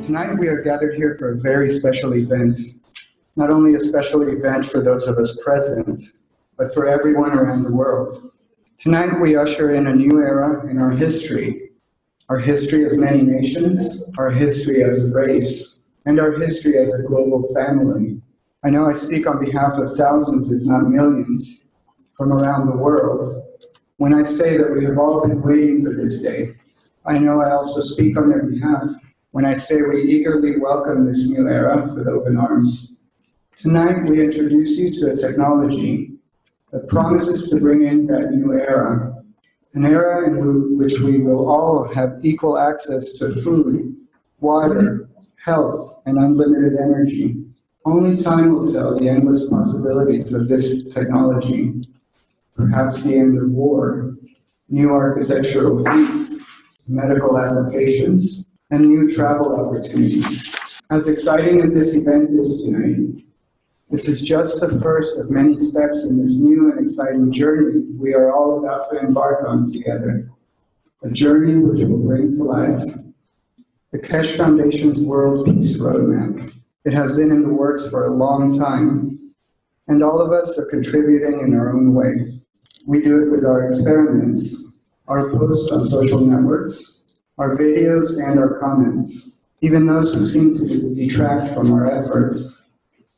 Tonight we are gathered here for a very special event. Not only a special event for those of us present, but for everyone around the world. Tonight we usher in a new era in our history as many nations, our history as a race, and our history as a global family. I know I speak on behalf of thousands, if not millions, from around the world when I say that we have all been waiting for this day. I know I also speak on their behalf when I say we eagerly welcome this new era with open arms. Tonight we introduce you to a technology that promises to bring in that new era, an era in which we will all have equal access to food, water, health, and unlimited energy. Only time will tell the endless possibilities of this technology. Perhaps the end of war, new architectural feats, medical applications, and new travel opportunities. As exciting as this event is tonight, this is just the first of many steps in this new and exciting journey we are all about to embark on together. A journey which will bring to life the Keshe Foundation's World Peace Roadmap. It has been in the works for a long time, and all of us are contributing in our own way. We do it with our experiments, our posts on social networks, our videos, and our comments. Even those who seem to detract from our efforts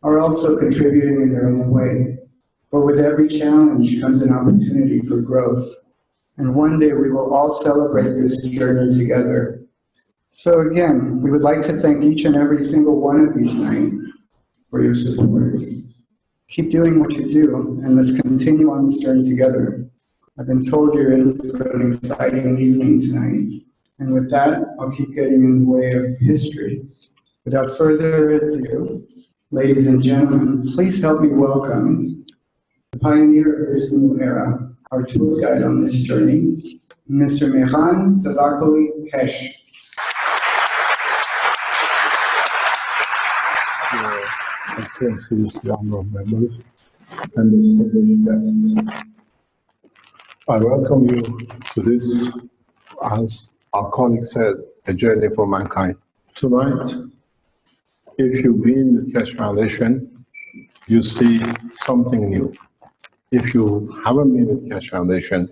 are also contributing in their own way. For with every challenge comes an opportunity for growth. And one day we will all celebrate this journey together. So again, we would like to thank each and every single one of you tonight for your support. Keep doing what you do, and let's continue on this journey together. I've been told you're in for an exciting evening tonight. And with that, I'll keep getting in the way of history. Without further ado, ladies and gentlemen, please help me welcome the pioneer of this new era, our tour guide on this journey, Mr. Mehan Tabakoli Keshe. Excellencies, honorable members, and distinguished guests. I welcome you to this, as our colleague said, a journey for mankind. Tonight, if you've been with Keshe Foundation, you see something new. If you haven't been with Keshe Foundation,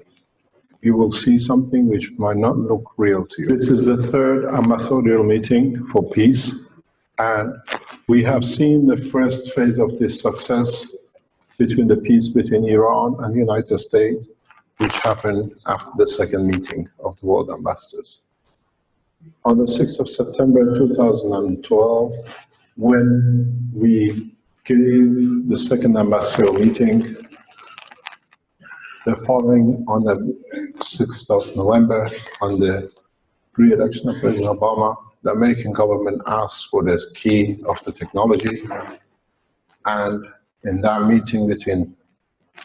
you will see something which might not look real to you. This is the third Ambassadorial meeting for peace, and we have seen the first phase of this success between the peace between Iran and the United States, which happened after the second meeting of the World Ambassadors. On the 6th of September 2012, when we gave the second ambassadorial meeting, the following on the 6th of November, on the re-election of President Obama, the American government asked for the key of the technology, and in that meeting between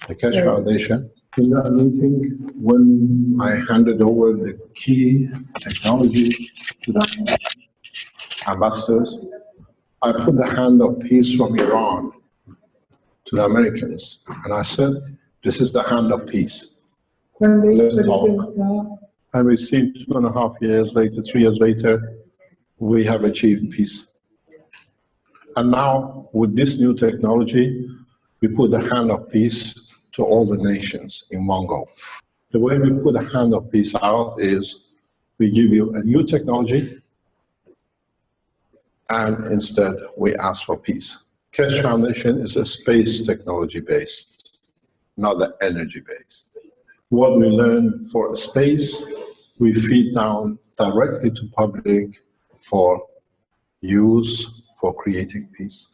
the Keshe Foundation, in that meeting, when I handed over the key technology to the ambassadors, I put the hand of peace from Iran to the Americans, and I said, this is the hand of peace. Let's talk. And we see 2.5 years later, 3 years later, we have achieved peace. And now, with this new technology, we put the hand of peace to all the nations in one go. The way we put the hand of peace out is we give you a new technology, and instead we ask for peace. Keshe Foundation is a space technology based, not the energy based. What we learn for space, we feed down directly to public for use for creating peace.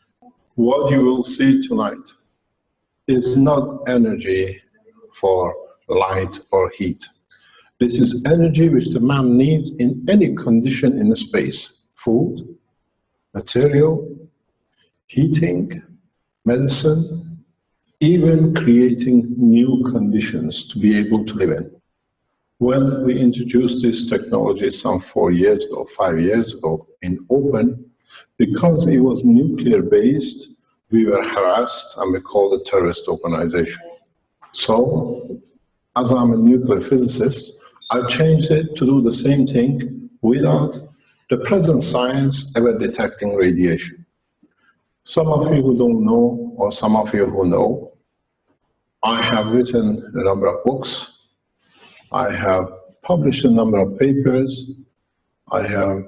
What you will see tonight is not energy for light or heat. This is energy which the man needs in any condition in the space: food, material, heating, medicine, even creating new conditions to be able to live in. When we introduced this technology some 4 years ago, 5 years ago in open, because it was nuclear based, we were harassed and we called it terrorist organization. So, as I'm a nuclear physicist, I changed it to do the same thing without the present science ever detecting radiation. Some of you who don't know, or some of you who know, I have written a number of books. I have published a number of papers. I have,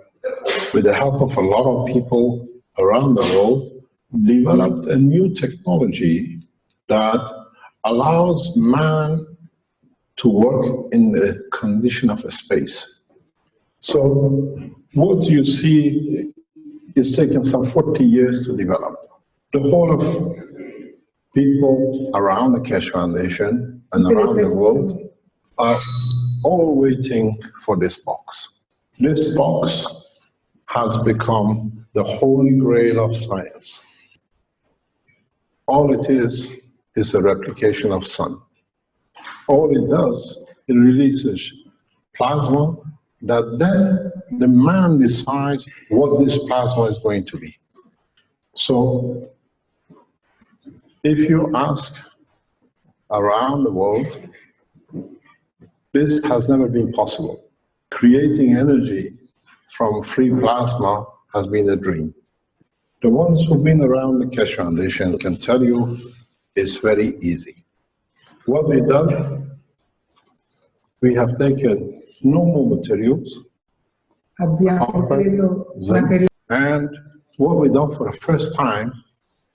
with the help of a lot of people around the world, developed a new technology that allows man to work in the condition of a space. So what you see is taken some 40 years to develop. The whole of people around the Keshe Foundation and around the world are all waiting for this box. This box has become the holy grail of science. All it is a replication of sun. All it does, it releases plasma that then the man decides what this plasma is going to be. So if you ask around the world, this has never been possible. Creating energy from free plasma has been a dream. The ones who've been around the Keshe Foundation can tell you it's very easy. What we've done, we have taken normal materials, copper, zinc, and what we've done for the first time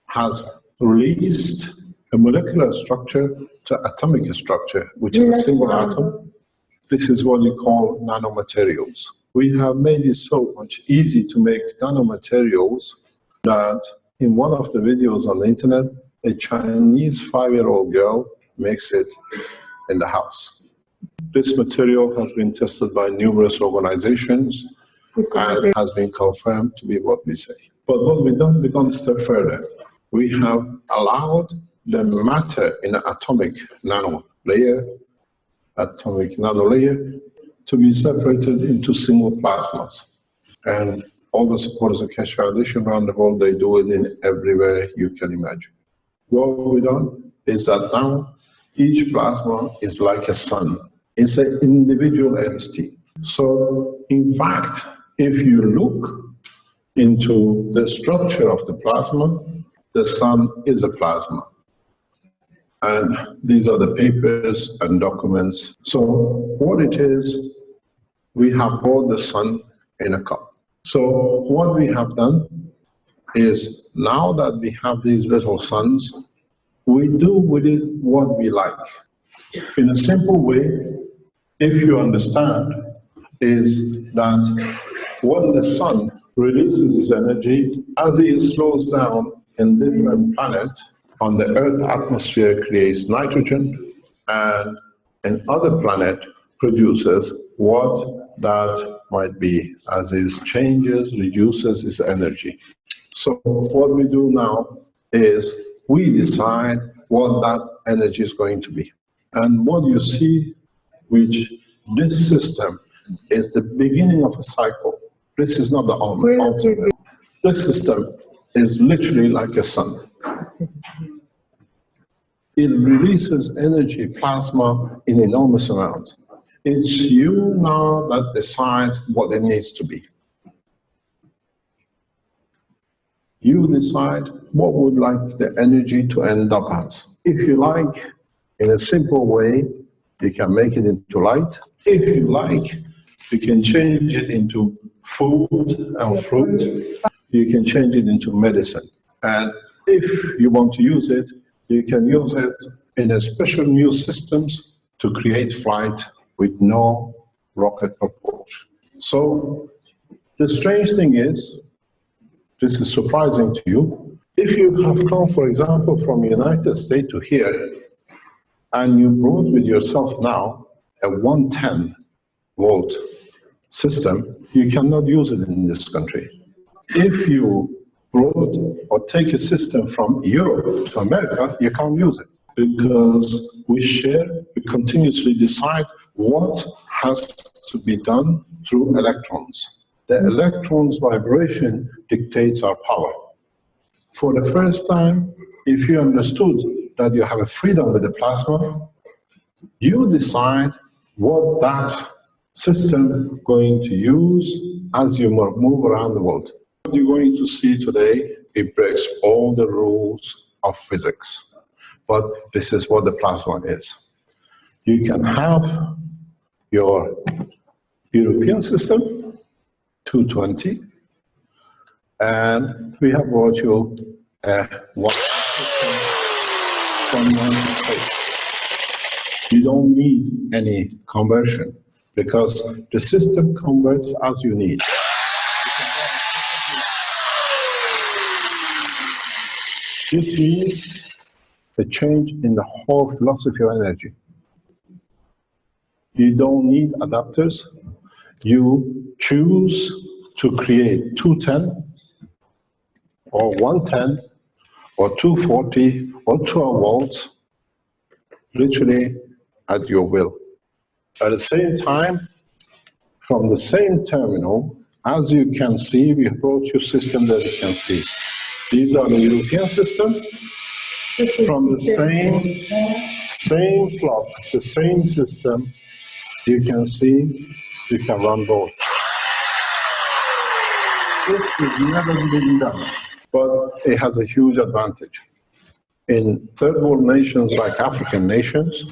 has released a molecular structure to atomic structure, which is a single atom. This is what we call nanomaterials. We have made it so much easy to make nanomaterials that in one of the videos on the internet, a Chinese 5-year-old girl makes it in the house. This material has been tested by numerous organizations and has been confirmed to be what we say. But what we've done, we've gone a step further. We have allowed the matter in an atomic nano layer to be separated into single plasmas. And all the supporters of Keshe Foundation around the world, they do it in everywhere you can imagine. What we've done is that now each plasma is like a sun. It's an individual entity. So in fact, if you look into the structure of the plasma, the sun is a plasma. And these are the papers and documents. So what it is, we have brought the sun in a cup. So what we have done is, now that we have these little suns, we do with it what we like. In a simple way, if you understand, is that when the sun releases its energy, as it slows down in different planets, on the Earth atmosphere creates nitrogen, and an other planet produces what that might be, as it changes, reduces its energy. So what we do now is we decide what that energy is going to be. And what you see, which this system is the beginning of a cycle. This is not the ultimate. This system is literally like a sun. It releases energy, plasma, in enormous amounts. It's you now that decides what it needs to be. You decide what would like the energy to end up as. If you like, in a simple way, you can make it into light. If you like, you can change it into food and fruit. You can change it into medicine. And if you want to use it, you can use it in a special new systems to create flight with no rocket propulsion. So the strange thing is, this is surprising to you, if you have come, for example, from the United States to here, and you brought with yourself now a 110 volt system, you cannot use it in this country. If you brought or take a system from Europe to America, you can't use it, because we continuously decide what has to be done through electrons. The electron's vibration dictates our power. For the first time, if you understood that you have a freedom with the plasma, you decide what that system going to use as you move around the world. What you're going to see today, it breaks all the rules of physics. But this is what the plasma is. You can have your European system, 220, and we have brought you a one system from one space. You don't need any conversion because the system converts as you need. This means a change in the whole philosophy of energy. You don't need adapters. You choose to create 210 or 110 or 240 or 12 volts, literally at your will. At the same time, from the same terminal, as you can see, we brought you system that you can see. These are the European system. From the same flock, the same system, you can see, you can run both. This has never been done, but it has a huge advantage. In third world nations like African nations,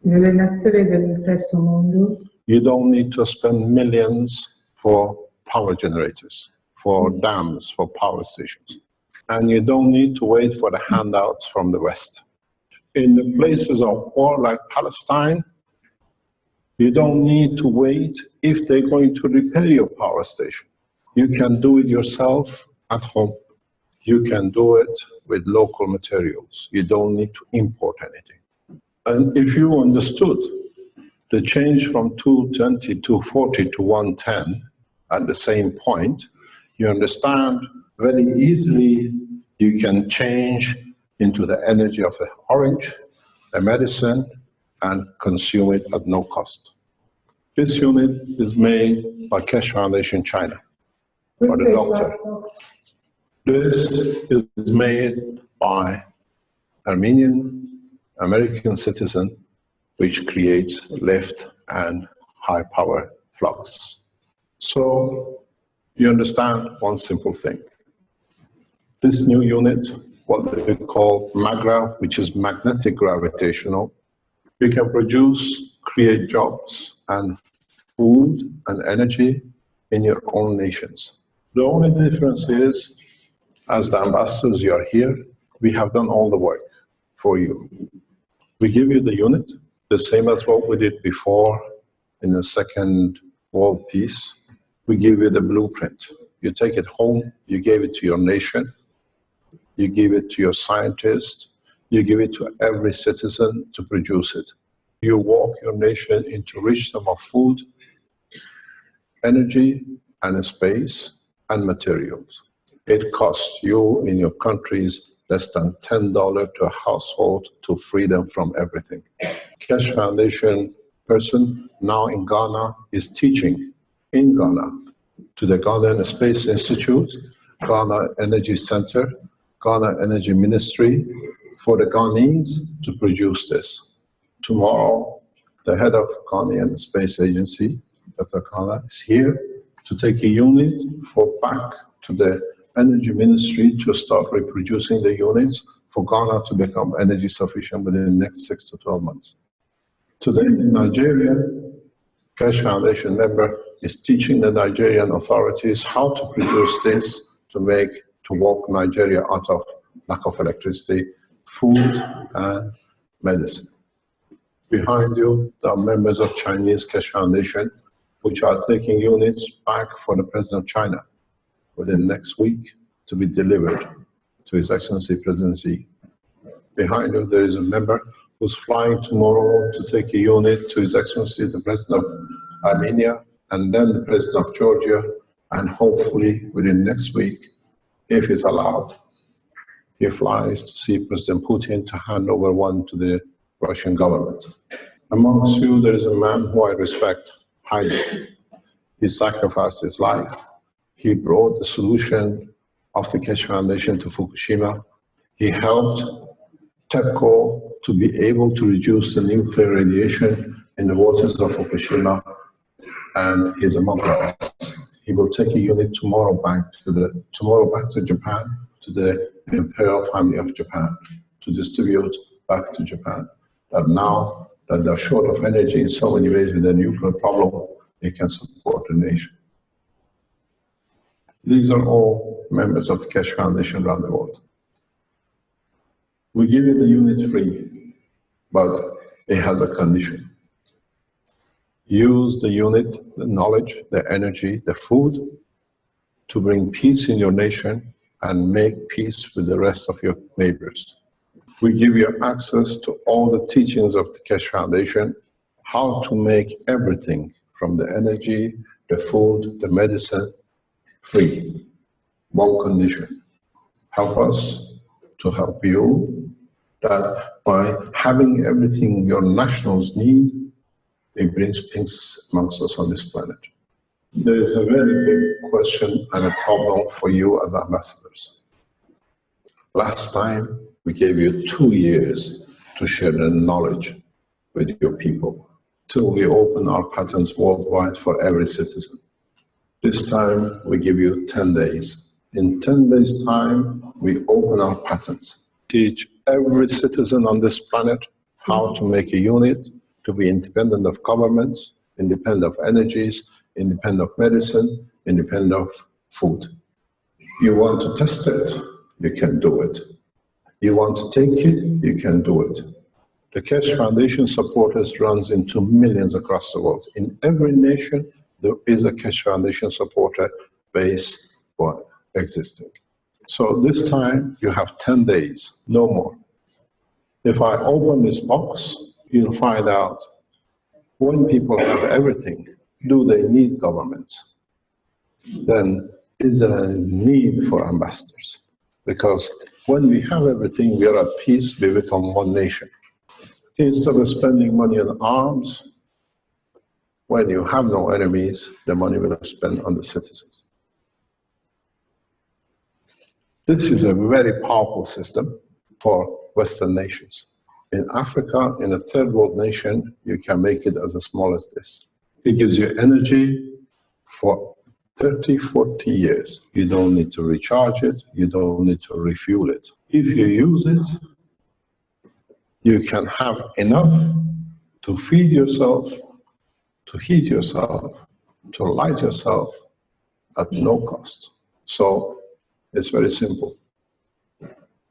nelle nazioni del terzo mondo, you don't need to spend millions for power generators, for dams, for power stations. And you don't need to wait for the handouts from the West. In the places of war like Palestine, you don't need to wait if they're going to repair your power station. You can do it yourself at home. You can do it with local materials. You don't need to import anything. And if you understood the change from 220, 240 to 110 at the same point, you understand very easily you can change into the energy of an orange, a medicine, and consume it at no cost. This unit is made by Keshe Foundation China, for the doctor. This is made by Armenian American citizen, which creates lift and high power flux. So you understand one simple thing. This new unit, what we call MAGRA, which is magnetic gravitational, we can produce, create jobs and food and energy in your own nations. The only difference is, as the ambassadors, you are here, we have done all the work for you. We give you the unit, the same as what we did before in the Second World Peace. We give you the blueprint. You take it home, you give it to your nation, you give it to your scientists, you give it to every citizen to produce it. You walk your nation into richness of food, energy, and space, and materials. It costs you in your countries less than $10 to a household to free them from everything. Keshe Foundation person now in Ghana is teaching in Ghana to the Ghanaian Space Institute, Ghana Energy Center, Ghana Energy Ministry, for the Ghanese to produce this. Tomorrow, the head of Ghanaian Space Agency, Dr. Kala, is here to take a unit for back to the Energy Ministry to start reproducing the units for Ghana to become energy sufficient within the next 6 to 12 months. Today in Nigeria, Keshe Foundation member is teaching the Nigerian authorities how to produce this to walk Nigeria out of lack of electricity, food, and medicine. Behind you, there are members of Chinese Keshe Foundation, which are taking units back for the President of China within next week to be delivered to His Excellency President Xi. Behind you, there is a member who's flying tomorrow to take a unit to His Excellency the President of Armenia, and then the President of Georgia, and hopefully within next week, if he's allowed, he flies to see President Putin to hand over one to the Russian government. Amongst you, there is a man who I respect highly. He sacrificed his life. He brought the solution of the Keshe Foundation to Fukushima. He helped TEPCO to be able to reduce the nuclear radiation in the waters of Fukushima. and he's among us. He will take a unit tomorrow back to Japan, to the Imperial Family of Japan, to distribute back to Japan. That now that they're short of energy in so many ways with the nuclear problem, they can support the nation. These are all members of the Keshe Foundation around the world. We give you the unit free, but it has a condition. Use the unit, the knowledge, the energy, the food to bring peace in your nation and make peace with the rest of your neighbors. We give you access to all the teachings of the Keshe Foundation, how to make everything from the energy, the food, the medicine, free. One condition: help us to help you, that by having everything your nationals need, it brings peace amongst us on this planet. There is a very big question and a problem for you as ambassadors. Last time, we gave you 2 years to share the knowledge with your people, till we open our patents worldwide for every citizen. This time, we give you 10 days. In 10 days' time, we open our patents. Teach every citizen on this planet how to make a unit to be independent of governments, independent of energies, independent of medicine, independent of food. You want to test it, you can do it. You want to take it, you can do it. The Keshe Foundation supporters runs into millions across the world. In every nation, there is a Keshe Foundation supporter base for existing. So this time, you have 10 days, no more. If I open this box, you'll find out when people have everything, do they need governments? Then is there a need for ambassadors? Because when we have everything, we are at peace, we become one nation. Instead of spending money on arms, when you have no enemies, the money will be spent on the citizens. This is a very powerful system for Western nations. In Africa, in a third world nation, you can make it as small as this. It gives you energy for 30, 40 years. You don't need to recharge it, you don't need to refuel it. If you use it, you can have enough to feed yourself, to heat yourself, to light yourself at no cost. So it's very simple.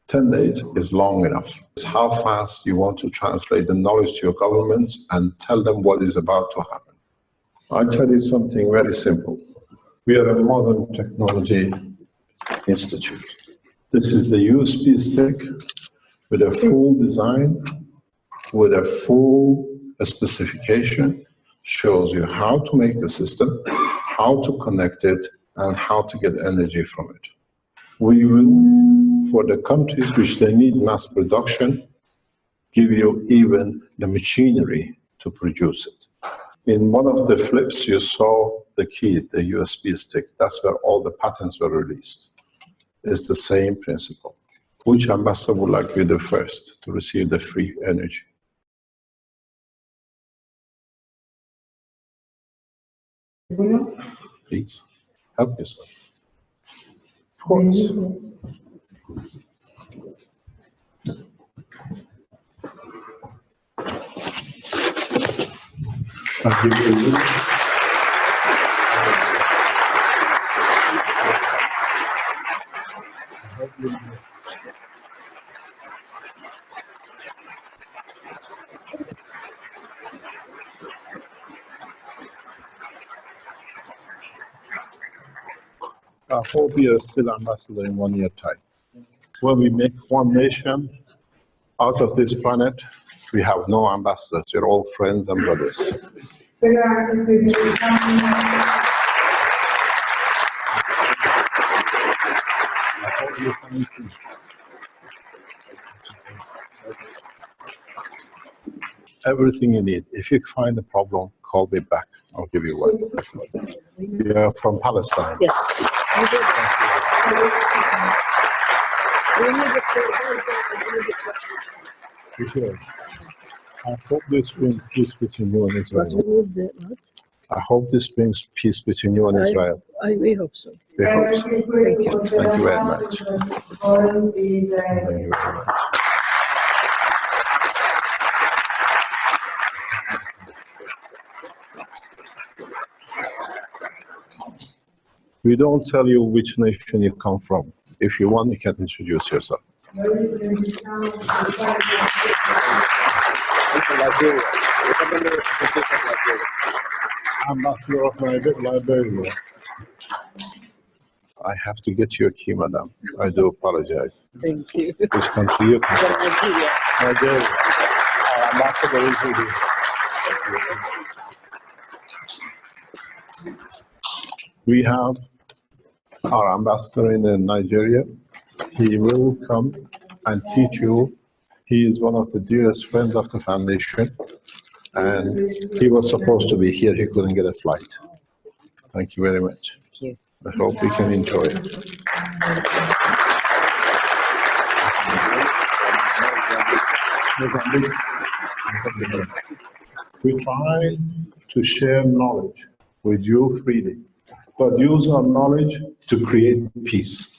10 days is long enough. It's how fast you want to translate the knowledge to your governments and tell them what is about to happen. I'll tell you something very simple. We are a modern technology institute. This is the USB stick with a full design, with a full specification, shows you how to make the system, how to connect it, and how to get energy from it. We will, for the countries which they need mass production, give you even the machinery to produce it. In one of the flips, you saw the key, the USB stick. That's where all the patents were released. It's the same principle. Which ambassador would like to be the first to receive the free energy? Please, help yourself. Of course. I'll give you a minute. I hope you are still ambassador in 1 year time. When we make one nation out of this planet, we have no ambassadors. You're all friends and brothers. Everything you need. If you find a problem, call me back. I'll give you one. You're from Palestine. Yes. Sure. I hope this brings peace between you and Israel. I hope this brings peace between you and Israel. We hope so. We hope so. Thank you. Thank you very much. Thank you very much. We don't tell you which nation you come from. If you want, you can introduce yourself. Ambassador of Liberia. I have to get you a key, madam. I do apologize. Thank you. Which country you come From from? Nigeria. Nigeria. Our ambassador is here. We have our ambassador in Nigeria. He will come and teach you. He is one of the dearest friends of the foundation, and he was supposed to be here. He couldn't get a flight. Thank you very much. Thank you. I hope we can enjoy it. We try to share knowledge with you freely, but use our knowledge to create peace,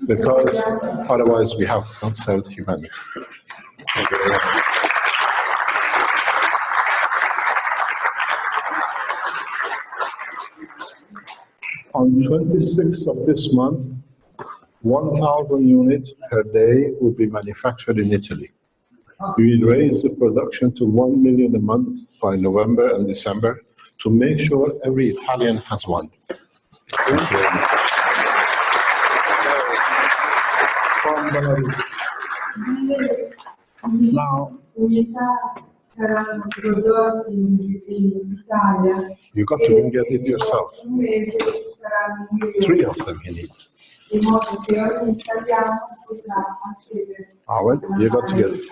because otherwise we have not served humanity. Thank you very much. On 26th of this month, 1,000 units per day will be manufactured in Italy. We will raise the production to 1 million a month by November and December to make sure every Italian has one. Thank you very much. From Belarus. Now, Saranno prodotti in Italia. you got to get it yourself. Saranno 3 of them he needs. in modo che ogni italiano potrà accedere. Armand, you got to get it.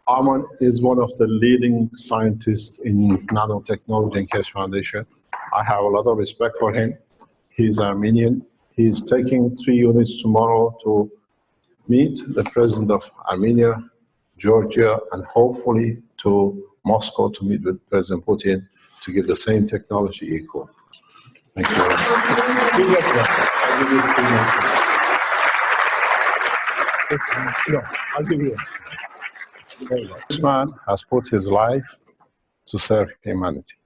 Armand is one of the leading scientists in nanotechnology and Keshe Foundation. I have a lot of respect for him. He's Armenian. He's taking 3 units tomorrow to meet the president of Armenia, Georgia, and hopefully to Moscow to meet with President Putin to give the same technology equal. Thank you very much. I'll give you 3 minutes. No, I'll give you. This man has put his life to serve humanity.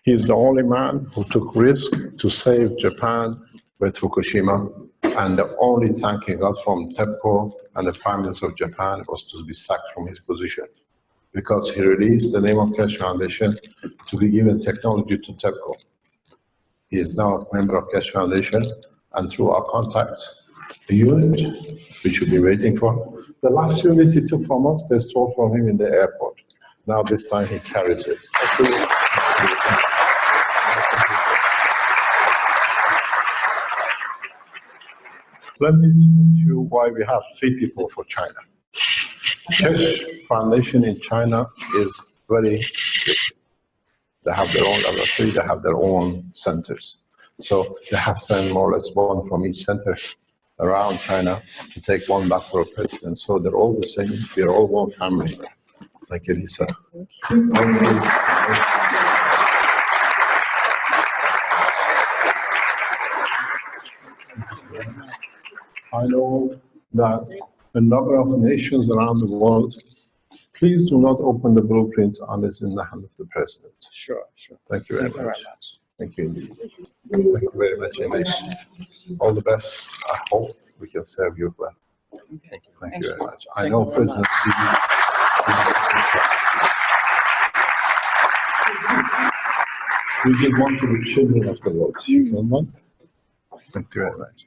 He's the only man who took risk to save Japan with Fukushima, and the only thank he got from TEPCO and the Prime Minister of Japan was to be sacked from his position, because he released the name of Keshe Foundation to be given technology to TEPCO. He is now a member of Keshe Foundation, and through our contacts, the unit, which we've been waiting for, the last unit he took from us, they stole from him in the airport. Now this time he carries it. Let me explain to you why we have 3 people for China. Keshe Foundation in China is very big. They have their own laboratory, they have their own centers. So they have sent more or less 1 from each center around China to take 1 back for a president. So they're all the same, we're all one family. Thank you, Lisa. Thank you. I know that a number of nations around the world, please do not open the blueprint unless in the hand of the president. Sure, sure. Thank you very much. Thank you indeed. Thank you very much indeed. All the best. I hope we can serve you well. Thank you. Thank you very much. I know President Xi. We give one to the children of the world. You can one? Thank you very much.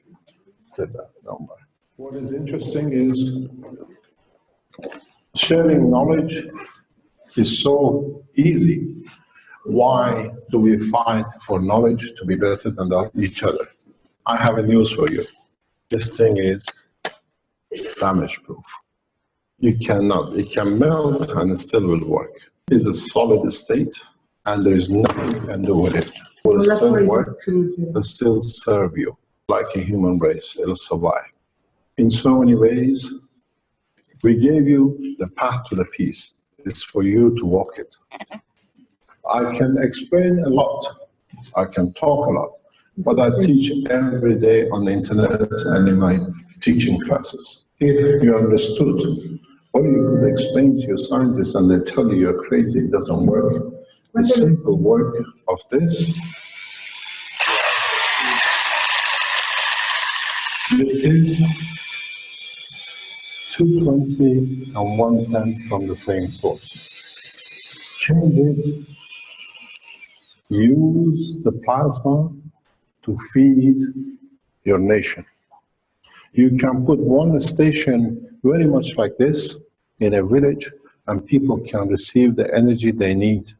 Said that number. What is interesting is sharing knowledge is so easy. Why do we fight for knowledge to be better than each other? I have a news for you. This thing is damage proof. You cannot, it can melt and it still will work. It's a solid state and there is nothing you can do with it. It will still work, it will still serve you. Like a human race, it'll survive. In so many ways, we gave you the path to the peace. It's for you to walk it. I can explain a lot, I can talk a lot, but I teach every day on the internet and in my teaching classes. If you understood, or you could explain to your scientists and they tell you you're crazy, it doesn't work. The simple work of this is 220 and 110 from the same source. Change it, use the plasma to feed your nation. You can put one station very much like this in a village and people can receive the energy they need.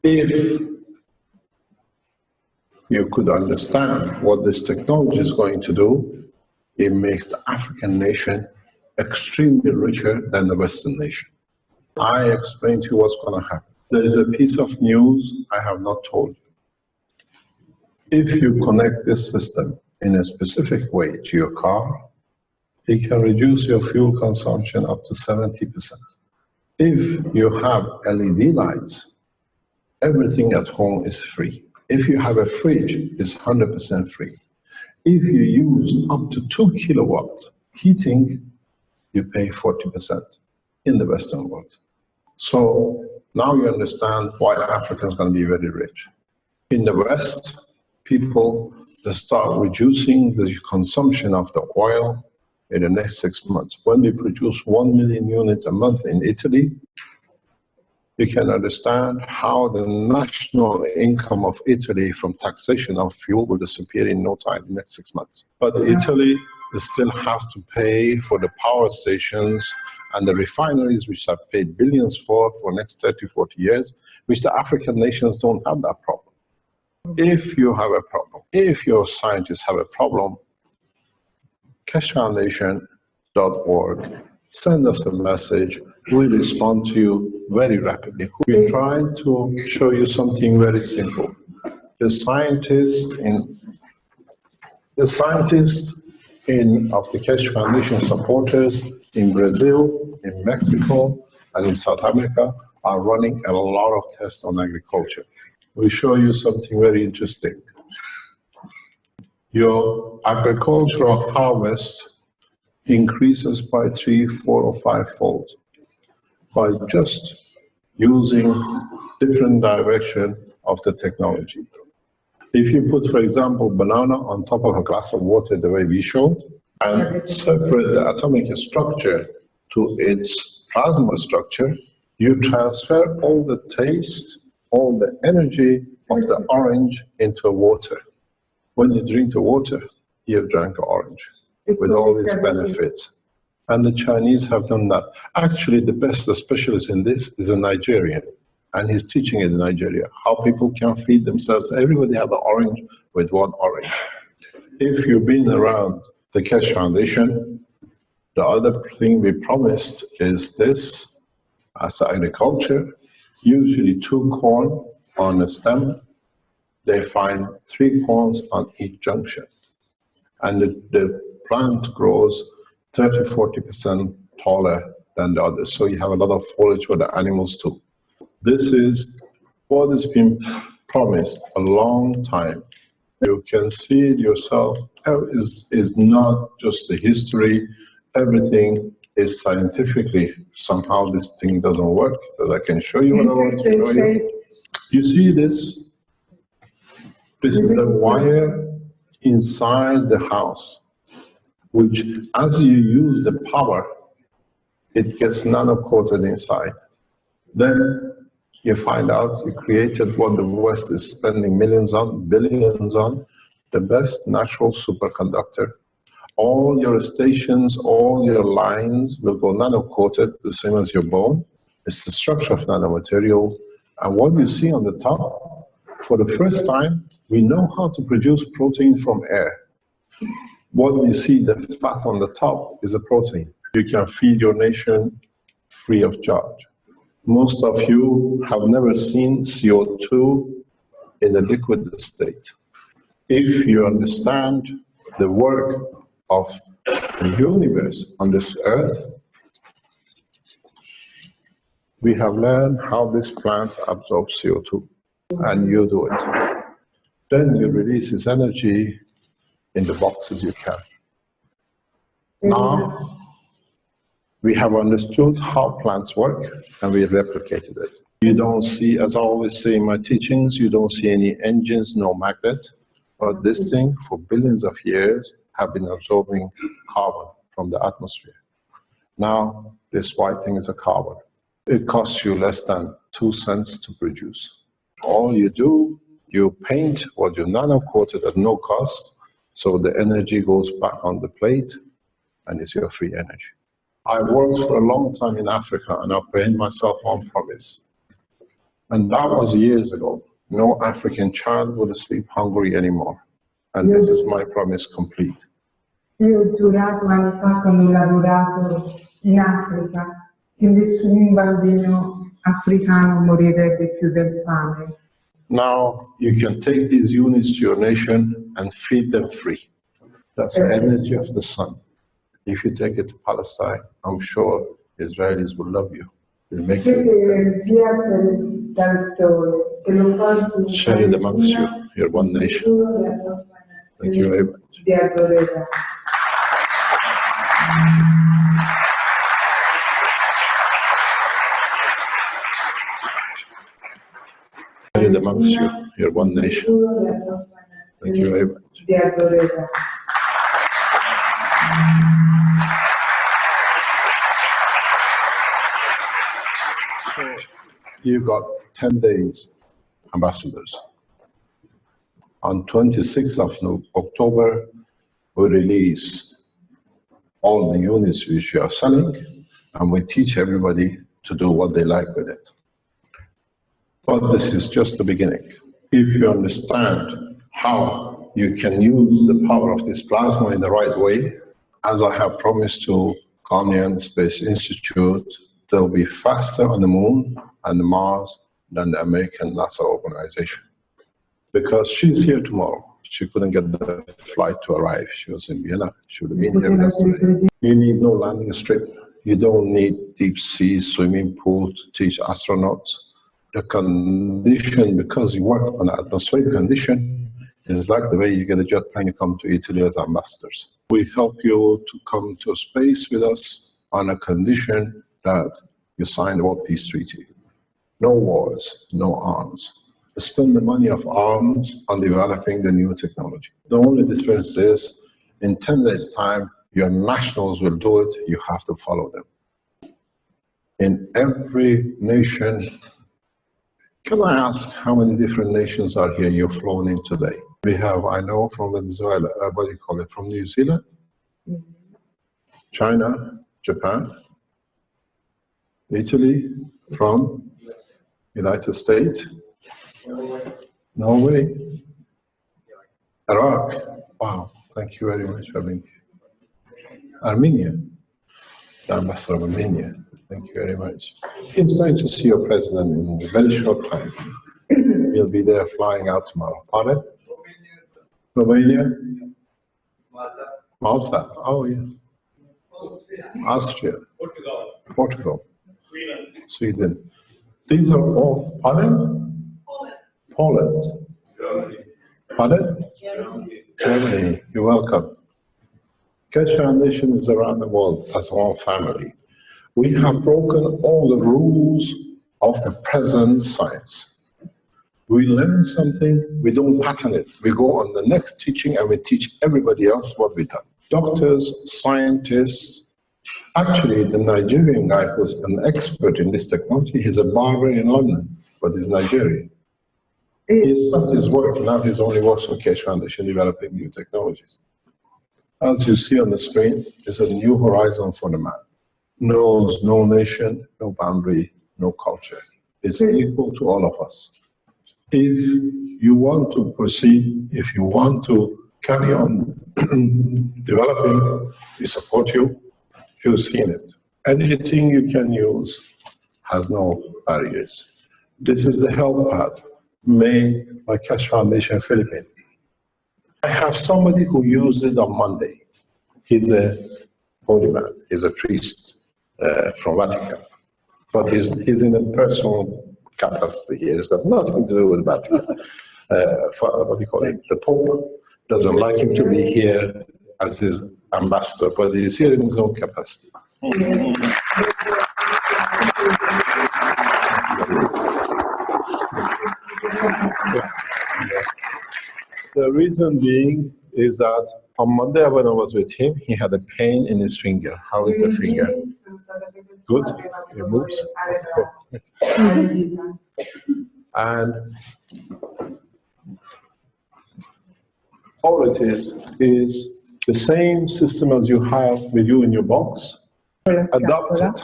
If you could understand what this technology is going to do, it makes the African nation extremely richer than the Western nation. I explain to you what's going to happen. There is a piece of news I have not told you. If you connect this system in a specific way to your car, it can reduce your fuel consumption up to 70%. If you have LED lights, everything at home is free. If you have a fridge, it's 100% free. If you use up to 2 kilowatts heating, you pay 40% in the Western world. So now you understand why Africa is going to be very rich. In the West, people start reducing the consumption of the oil in the next 6 months. When we produce 1 million units a month in Italy, you can understand how the national income of Italy from taxation of fuel will disappear in no time, in the next 6 months. But Italy still has to pay for the power stations and the refineries, which have paid billions for next 30, 40 years, which the African nations don't have that problem. If you have a problem, if your scientists have a problem, cashfoundation.org, send us a message. We'll respond to you very rapidly. We're trying to show you something very simple. The scientists of the Keshe Foundation supporters in Brazil, in Mexico, and in South America are running a lot of tests on agriculture. We'll show you something very interesting. Your agricultural harvest increases by 3, 4, or 5-fold by just using different direction of the technology. If you put, for example, banana on top of a glass of water the way we showed, and separate the atomic structure to its plasma structure, you transfer all the taste, all the energy of the orange into water. When you drink the water, you've drank orange with all its benefits. And the Chinese have done that. Actually, the best specialist in this is a Nigerian, and he's teaching in Nigeria how people can feed themselves. Everybody have an orange with one orange. If you've been around the Keshe Foundation, the other thing we promised is this, as agriculture, usually 2 corn on a stem, they find 3 corns on each junction. And the plant grows 30–40% taller than the others. So you have a lot of foliage for the animals too. This is what has been promised a long time. You can see it yourself. Is not just a history. Everything is scientifically. Somehow this thing doesn't work. That I can show you what I want to show you. You see this? This is a wire inside the house, which as you use the power, it gets nano-coated inside. Then you find out you created what the West is spending millions on, billions on, the best natural superconductor. All your stations, all your lines will go nano-coated, the same as your bone. It's the structure of nanomaterial. And what you see on the top, for the first time, we know how to produce protein from air. What you see, the fat on the top, is a protein. You can feed your nation free of charge. Most of you have never seen CO2 in a liquid state. If you understand the work of the universe on this earth, We have learned how this plant absorbs CO2, and you do it. Then you release this energy in the boxes you carry. Now, we have understood how plants work, and we replicated it. You don't see, as I always say in my teachings, you don't see any engines, no magnet, but this thing, for billions of years, have been absorbing carbon from the atmosphere. Now, this white thing is a carbon. It costs you less than 2 cents to produce. All you do, you paint what you nano-coated at no cost, so the energy goes back on the plate, and it's your free energy. I worked for a long time in Africa, and I paid myself one promise. And that was years ago. No African child will sleep hungry anymore. And this is my promise complete. Io ho giurato anni fa quando ho lavorato in Africa che nessun bambino africano morirebbe più del fame. Now you can take these units to your nation and feed them free. That's the energy of the sun. If you take it to Palestine, I'm sure Israelis will love you. Will make you. Share it amongst you. You're one nation. Thank you very much. Share it amongst you. You're one nation. Thank you very much. You've got 10 days, ambassadors. On 26th of October, we release all the units which we are selling, and we teach everybody to do what they like with it. But this is just the beginning. If you understand how you can use the power of this plasma in the right way, as I have promised to Ghanaian Space Institute, they'll be faster on the moon and Mars than the American NASA organization. Because she's here tomorrow. She couldn't get the flight to arrive. She was in Vienna. She would have been here with us today. You need no landing strip. You don't need deep sea swimming pool to teach astronauts. The condition, because you work on an atmospheric condition, is like the way you get a jet plane, you come to Italy as ambassadors. We help you to come to space with us on a condition that you sign the World Peace Treaty. No wars, no arms. Spend the money of arms on developing the new technology. The only difference is, in 10 days' time, your nationals will do it, you have to follow them. In every nation, can I ask how many different nations are here you've flown in today? We have, I know, from Venezuela, what do you call it, from New Zealand, China, Japan, Italy, from United States, Norway, Iraq. Wow, thank you very much for being here. Armenia, the ambassador of Armenia, thank you very much. He's going to see your president in a very short time. He'll be there flying out tomorrow. Pardon? Romania? Malta. Oh, yes. Austria. Portugal. Sweden. These are all, pardon? Poland. Pardon? Germany. You're welcome. Keshe Foundation is around the world as one family. We have broken all the rules of the present science. We learn something, we don't pattern it. We go on the next teaching and we teach everybody else what we've done. Doctors, scientists. Actually, the Nigerian guy who's an expert in this technology, he's a barber in London, but he's Nigerian. He stopped his work, now he only works for Keshe Foundation developing new technologies. As you see on the screen, is a new horizon for the man. Knows no nation, no boundary, no culture. It's equal to all of us. If you want to proceed, if you want to carry on developing, we support you. You've seen it. Anything you can use has no barriers. This is the health pad made by Keshe Foundation Philippines. I have somebody who used it on Monday. He's a holy man, he's a priest from Vatican. But he's in a personal capacity here. It's got nothing to do with Vatican. What do you call it? The Pope doesn't like him to be here as his ambassador, but he's here in his own capacity. The reason being is that on Monday when I was with him, he had a pain in his finger. How is the finger? Good? It moves? And all it is the same system as you have with you in your box. Adopt it.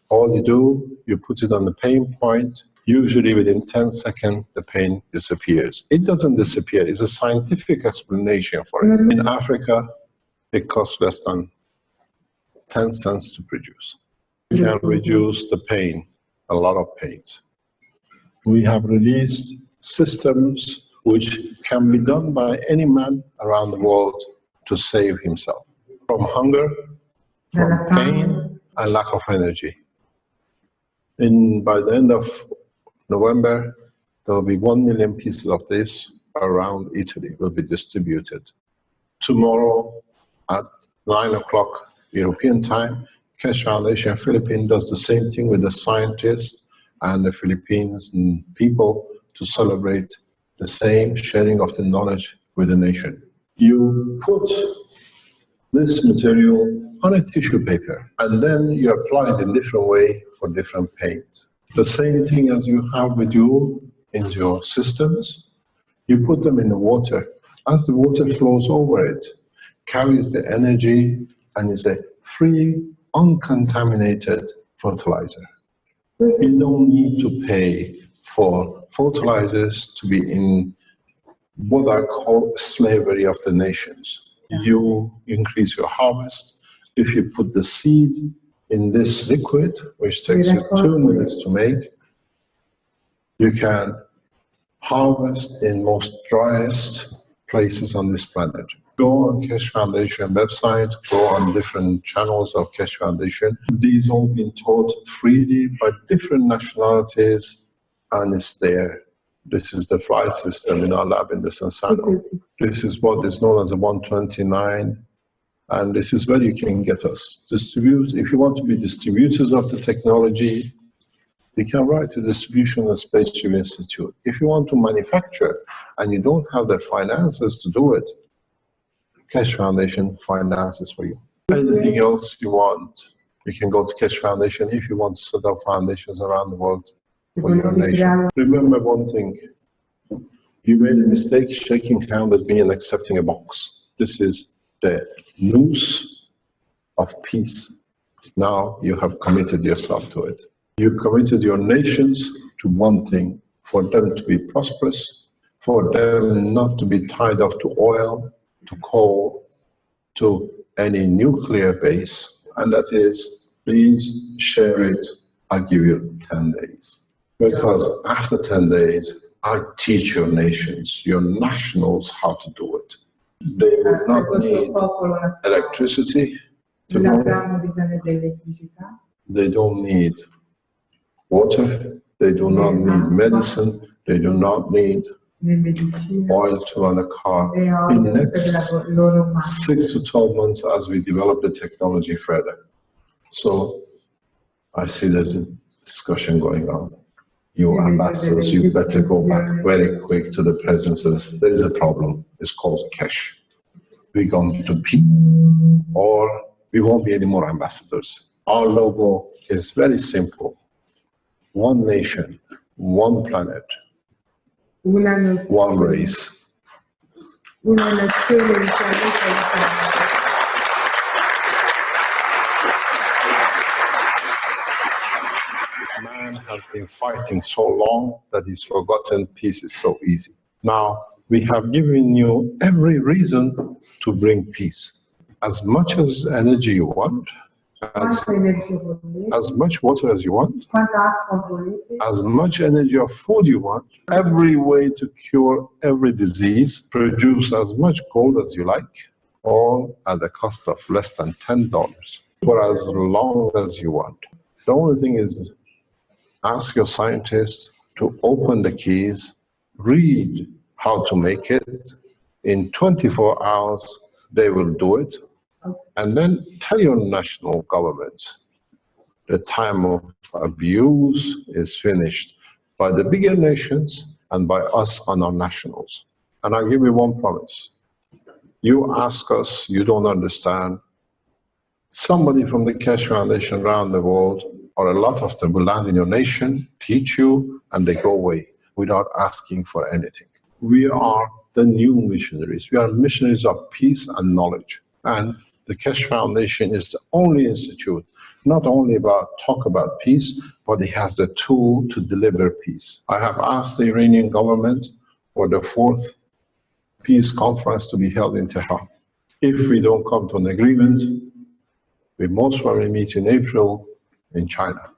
All you do, you put it on the pain point. Usually within 10 seconds, the pain disappears. It doesn't disappear. It's a scientific explanation for it. In Africa, it costs less than 10 cents to produce. We can reduce the pain, a lot of pains. We have released systems which can be done by any man around the world to save himself from hunger, from pain, and lack of energy. By the end of November, there will be 1 million pieces of this around Italy will be distributed. Tomorrow at 9 o'clock European time, Keshe Foundation Philippines does the same thing with the scientists and the Philippines and people to celebrate the same sharing of the knowledge with the nation. You put this material on a tissue paper and then you apply it in different way for different paints. The same thing as you have with you in your systems, you put them in the water. As the water flows over it, carries the energy and is a free, uncontaminated fertilizer. You don't need to pay for fertilizers to be in what I call slavery of the nations. You increase your harvest. If you put the seed in this liquid, which takes you 2 minutes to make, you can harvest in most driest places on this planet. Go on Keshe Foundation website, go on different channels of Keshe Foundation. These all been taught freely by different nationalities, and it's there. This is the flight system in our lab in the Sansano. This is what is known as a 129, and this is where you can get us. Distribute, if you want to be distributors of the technology, you can write to Distribution and Spaceship Institute. If you want to manufacture and you don't have the finances to do it, Keshe Foundation finances for you. Anything else you want, you can go to Keshe Foundation if you want to set up foundations around the world for your nation. Remember one thing, you made a mistake shaking hands with me and accepting a box. This is the noose of peace. Now you have committed yourself to it. You committed your nations to one thing, for them to be prosperous, for them not to be tied up to oil, to coal, to any nuclear base, and that is, please share it, I'll give you 10 days. Because after 10 days, I'll teach your nations, your nationals, how to do it. They will not need electricity to go. They don't need water, they do not need medicine, they do not need oil to run a car. In the next 6 to 12 months as we develop the technology further. So I see there's a discussion going on. You ambassadors, you better go back very quick to the president and say, there is a problem, it's called Keshe. We're going to peace, or we won't be any more ambassadors. Our logo is very simple. One nation, one planet, one race. Man has been fighting so long that he's forgotten peace is so easy. Now, we have given you every reason to bring peace. As much as energy you want, as much water as you want, as much energy of food you want, every way to cure every disease, produce as much gold as you like, all at the cost of less than $10 for as long as you want. The only thing is Ask your scientists to open the keys, read how to make it. In 24 hours, they will do it. And then tell your national governments the time of abuse is finished by the bigger nations and by us and our nationals. And I'll give you one promise. You ask us, you don't understand, somebody from the Keshe Foundation around the world, or a lot of them, will land in your nation, teach you, and they go away without asking for anything. We are the new missionaries. We are missionaries of peace and knowledge. And the Keshe Foundation is the only institute, not only talk about peace, but it has the tool to deliver peace. I have asked the Iranian government for the 4th peace conference to be held in Tehran. If we don't come to an agreement, we most probably meet in April in China.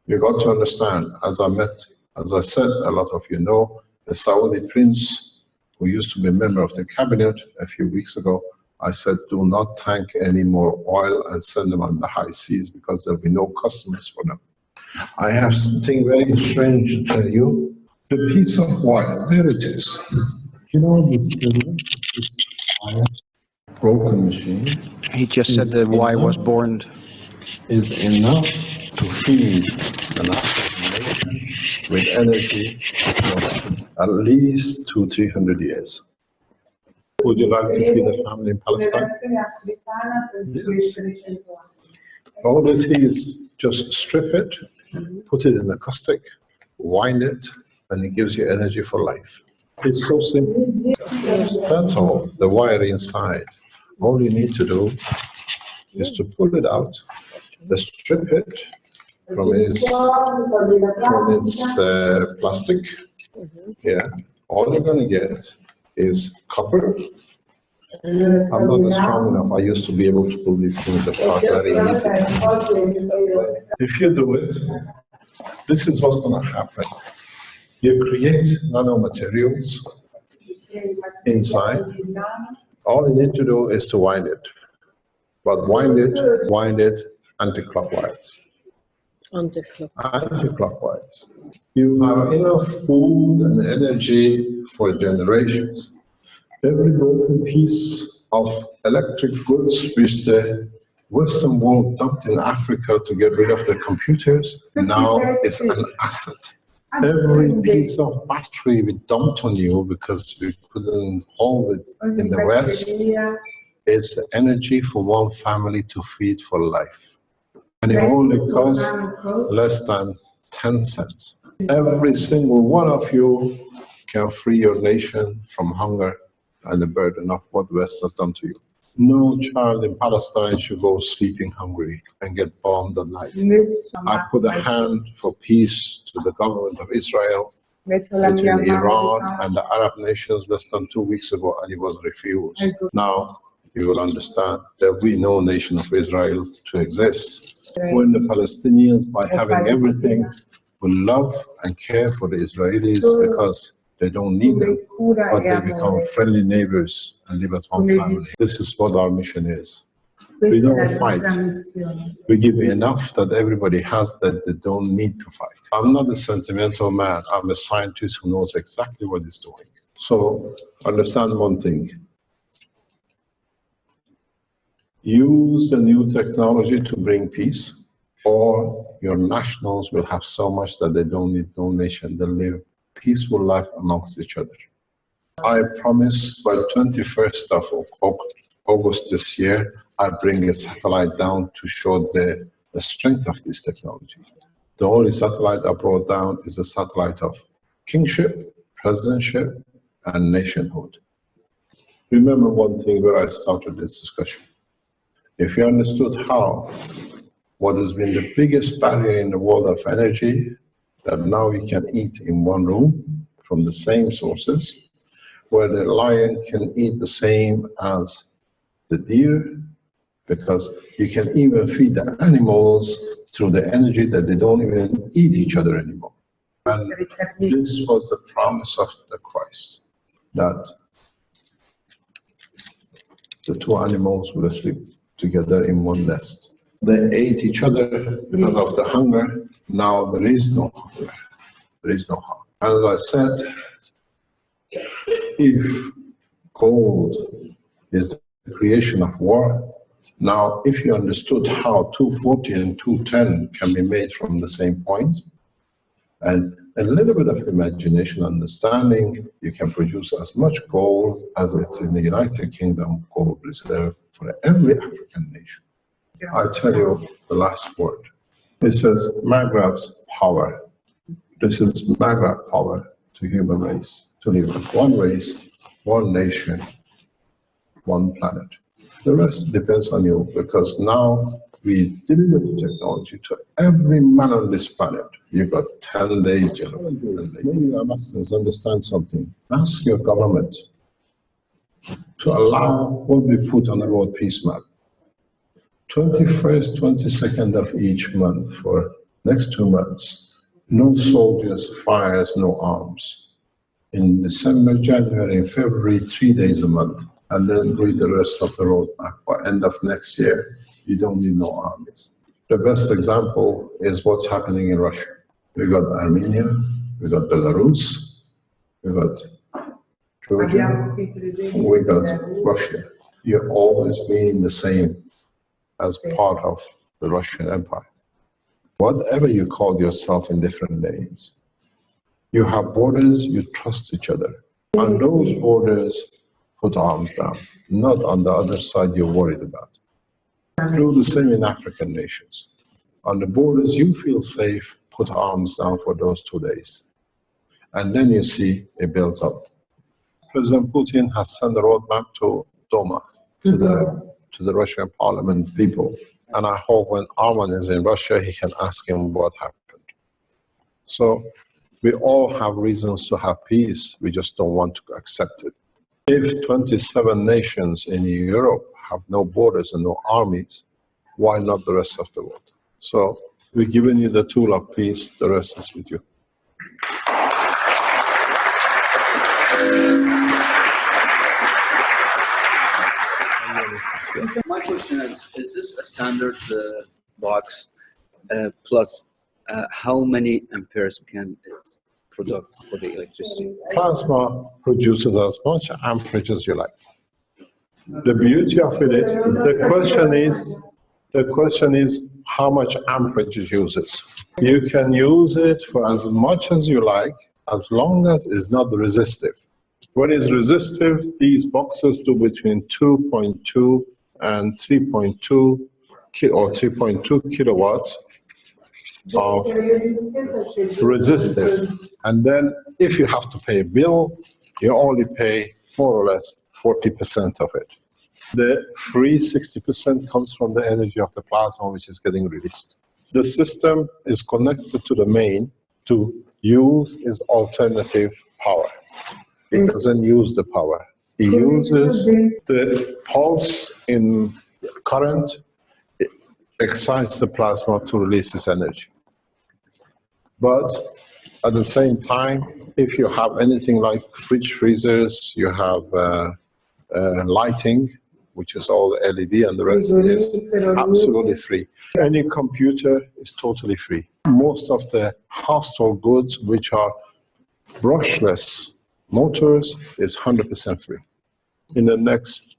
You got to understand, as I said, a lot of you know, the Saudi prince, who used to be a member of the cabinet a few weeks ago, I said, do not tank any more oil and send them on the high seas, because there'll be no customers for them. I have something very strange to tell you. The piece of wire, there it is. You know this wire, broken machine. He just said the why was born. Is enough to feed an African nation with energy for at least 200-300 years. Would you like to feed a family in Palestine? Yes. All it is, just strip it, put it in a caustic, wind it, and it gives you energy for life. It's so simple. That's all, the wire inside. All you need to do is to pull it out, strip it from its plastic. Yeah, all you're going to get is copper. I'm not strong enough. I used to be able to pull these things apart very easily. If you do it, this is what's going to happen. You create nanomaterials inside. All you need to do is to wind it. But wind it anti-clockwise. Anti-clockwise. You have enough food and energy for generations. Every broken piece of electric goods which the Western world dumped in Africa to get rid of the computers, now is an asset. Every piece of battery we dumped on you because we couldn't hold it in the West is energy for one family to feed for life. And it only costs less than 10 cents. Every single one of you can free your nation from hunger and the burden of what the West has done to you. No child in Palestine should go sleeping hungry and get bombed at night. I put a hand for peace to the government of Israel between Iran and the Arab nations less than 2 weeks ago, and it was refused. Now, you will understand there will be no nation of Israel to exist. When the Palestinians, by having everything, will love and care for the Israelis because they don't need them, but they become friendly neighbors and live as one family. This is what our mission is. We don't fight. We give enough that everybody has that they don't need to fight. I'm not a sentimental man. I'm a scientist who knows exactly what he's doing. So understand one thing. Use the new technology to bring peace, or your nationals will have so much that they don't need no nation. They'll live peaceful life amongst each other. I promise by 21st of August this year, I bring a satellite down to show the strength of this technology. The only satellite I brought down is a satellite of kingship, presidentship, and nationhood. Remember one thing where I started this discussion. If you understood how what has been the biggest barrier in the world of energy, that now you can eat in one room from the same sources, where the lion can eat the same as the deer, because you can even feed the animals through the energy that they don't even eat each other anymore. And this was the promise of the Christ, that the two animals will sleep together in one nest. They ate each other because of the hunger. Now there is no hunger. There is no hunger. As I said, if gold is the creation of war, now if you understood how 240 and 210 can be made from the same point, and a little bit of imagination, understanding, you can produce as much gold as it's in the United Kingdom gold reserve for every African nation. I tell you the last word. It says Maghreb's power. This is Maghreb power to human race, to live with one race, one nation, one planet. The rest depends on you, because now we deliver the technology to every man on this planet. You've got 10 days, gentlemen. Maybe your ambassadors understand something. Ask your government to allow what we put on the road peace map. 21st, 22nd of each month for next 2 months. No soldiers, fires, no arms. In December, January, and February, 3 days a month. And then read the rest of the roadmap. By end of next year, you don't need no armies. The best example is what's happening in Russia. We got Armenia, we got Belarus, we got Georgia, we got Russia. You're always being the same as part of the Russian Empire. Whatever you call yourself in different names, you have borders, you trust each other. On those borders, put arms down, not on the other side you're worried about. Do the same in African nations. On the borders you feel safe, put arms down for those 2 days. And then you see it builds up. President Putin has sent a roadmap to Duma, to the Russian parliament people. And I hope when Arman is in Russia, he can ask him what happened. So we all have reasons to have peace, we just don't want to accept it. If 27 nations in Europe have no borders and no armies, why not the rest of the world? So we've given you the tool of peace, the rest is with you. My question is this a standard box plus how many amperes can it produce for the electricity? Plasma produces as much amperage as you like. The beauty of it is, the question is how much amperage it uses. You can use it for as much as you like, as long as it's not resistive. When it's resistive, these boxes do between 2.2 and 3.2 or 3.2 kilowatts of resistive. And then if you have to pay a bill, you only pay more or less 40% of it. The free 60% comes from the energy of the plasma, which is getting released. The system is connected to the main to use its alternative power. It doesn't use the power. It uses the pulse in current, it excites the plasma to release its energy. But at the same time, if you have anything like fridge freezers, you have lighting, which is all LED, and the rest is absolutely free. Any computer is totally free. Most of the household goods, which are brushless motors, is 100% free. In the next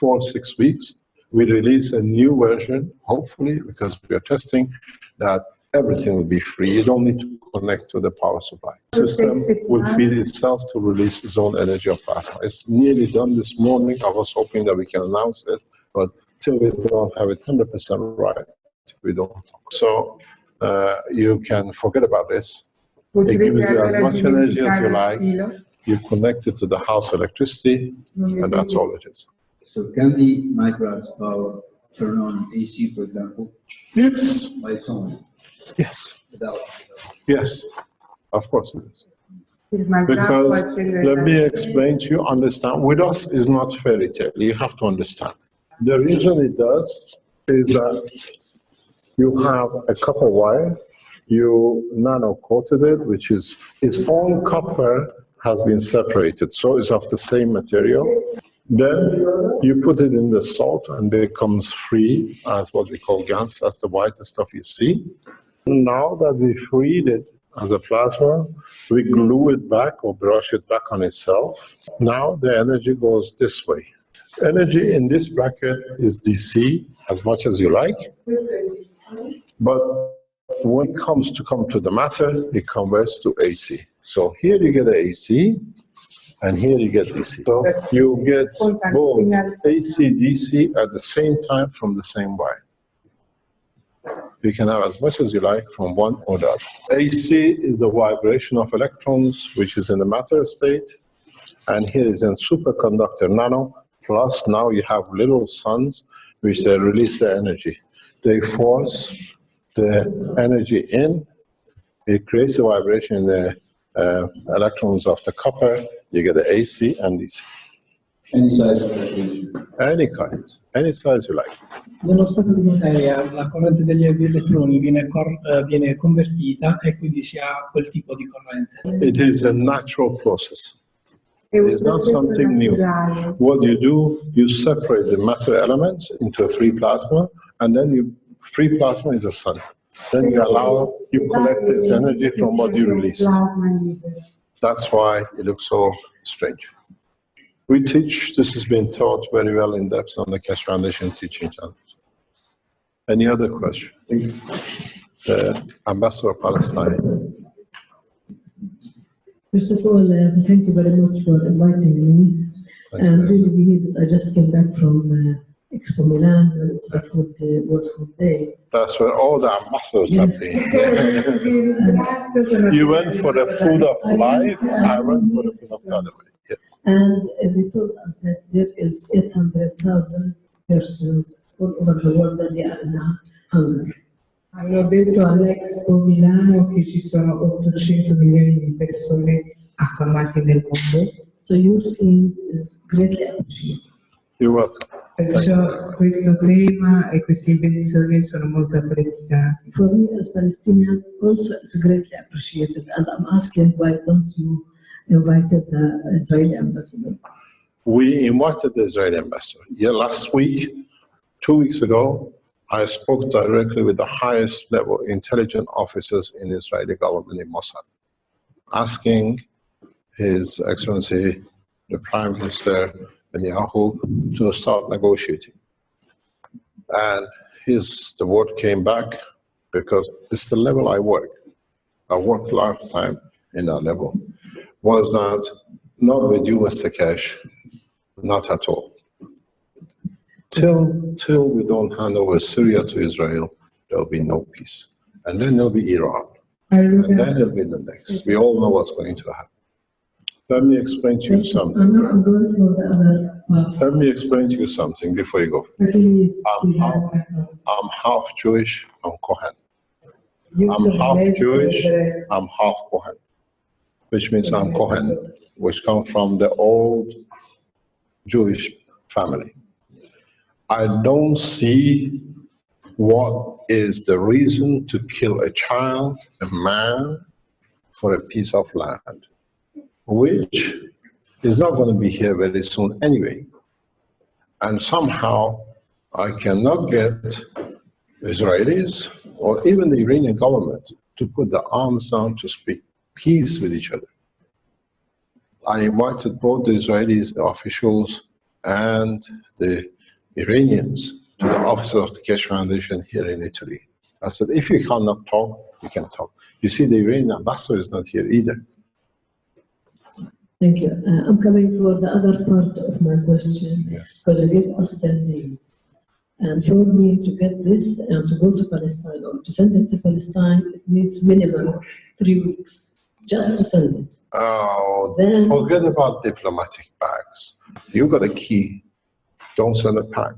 4-6 weeks, we release a new version, hopefully, because we are testing, that everything will be free. You don't need to connect to the power supply. The system will feed itself to release its own energy of plasma. It's nearly done this morning. I was hoping that we can announce it, but till we don't have it 100% right, we don't. So you can forget about this. It gives you as much energy as you like. You connect it to the house electricity, and that's all it is. So can the microwave power turn on AC, for example? Yes. By its own? Yes. Without? Yes. Of course it is. Because let me explain to you, understand, with us is not fairy tale. You have to understand. The reason it does is that you have a copper wire, you nano-coated it, which is its own copper has been separated, so it's of the same material. Then you put it in the salt and it becomes free as what we call GANs. That's the whitest stuff you see. Now that we freed it as a plasma, we glue it back or brush it back on itself. Now the energy goes this way. Energy in this bracket is DC as much as you like, but when it comes to the matter, it converts to AC. So here you get the AC, and here you get DC. So you get both AC, DC at the same time from the same wire. You can have as much as you like from one or the other. AC is the vibration of electrons, which is in the matter state, and here is in superconductor nano, plus now you have little suns, which they release their energy. They force the energy in, it creates a vibration in the electrons of the copper, you get the AC and DC. Any size of electronici. Any kind, any size you like. Nello stato di materia la corrente degli elettroni viene convertita e quindi si ha quel tipo di corrente. It is a natural process. It is not something new. What you do, you separate the matter elements into a free plasma, and then free plasma is a sun. Then you collect this energy from what you released. That's why it looks so strange. We teach, this has been taught very well in depth on the Keshe Foundation teaching channels. Any other question? Ambassador of Palestine. First of all, thank you very much for inviting me. And really, we needed. I just came back from Expo Milan, and it's a World Food Day. That's where all the ambassadors have been. You went for the food of life, I went for the food of the other way. Yes. And they told us that there is 800,000 persons all over the world that they are in hunger. Hanno detto all'Expo Milano che ci sono 800 milioni di persone affamate nel mondo. So your team is greatly appreciated. You're welcome. Perciò questo tema e queste invenzioni sono molto apprezzati. For me as Palestinian, also it's greatly appreciated. And I'm asking, why don't you invite the Israeli ambassador? We invited the Israeli ambassador. Yeah, last week, 2 weeks ago, I spoke directly with the highest level intelligence officers in the Israeli government in Mossad, asking His Excellency, the Prime Minister Netanyahu, to start negotiating. And the word came back, because it's the level I work. I worked lifetime in that level. Was that not with you, Mr. Keshe, not at all. Till we don't hand over Syria to Israel, there'll be no peace. And then there'll be Iran. And then there'll be the next. We all know what's going to happen. Let me explain to you something. I'm going for the other. Let me explain to you something before you go. I'm half Jewish, I'm Kohen. I'm half Jewish, I'm half Kohen. Which means I'm Kohen, which come from the old Jewish family. I don't see what is the reason to kill a child, a man, for a piece of land, which is not going to be here very soon anyway. And somehow I cannot get Israelis or even the Iranian government to put their arms down to speak peace with each other. I invited both the Israelis, the officials, and the Iranians to the office of the Keshe Foundation here in Italy. I said, if you cannot talk, we can talk. You see, the Iranian ambassador is not here either. Thank you. I'm coming for the other part of my question. Yes. Because you gave us 10 days. And for me to get this and to go to Palestine or to send it to Palestine, it needs minimum 3 weeks just to send it. Oh, Then, forget about diplomatic bags. You got a key. Don't send a pack.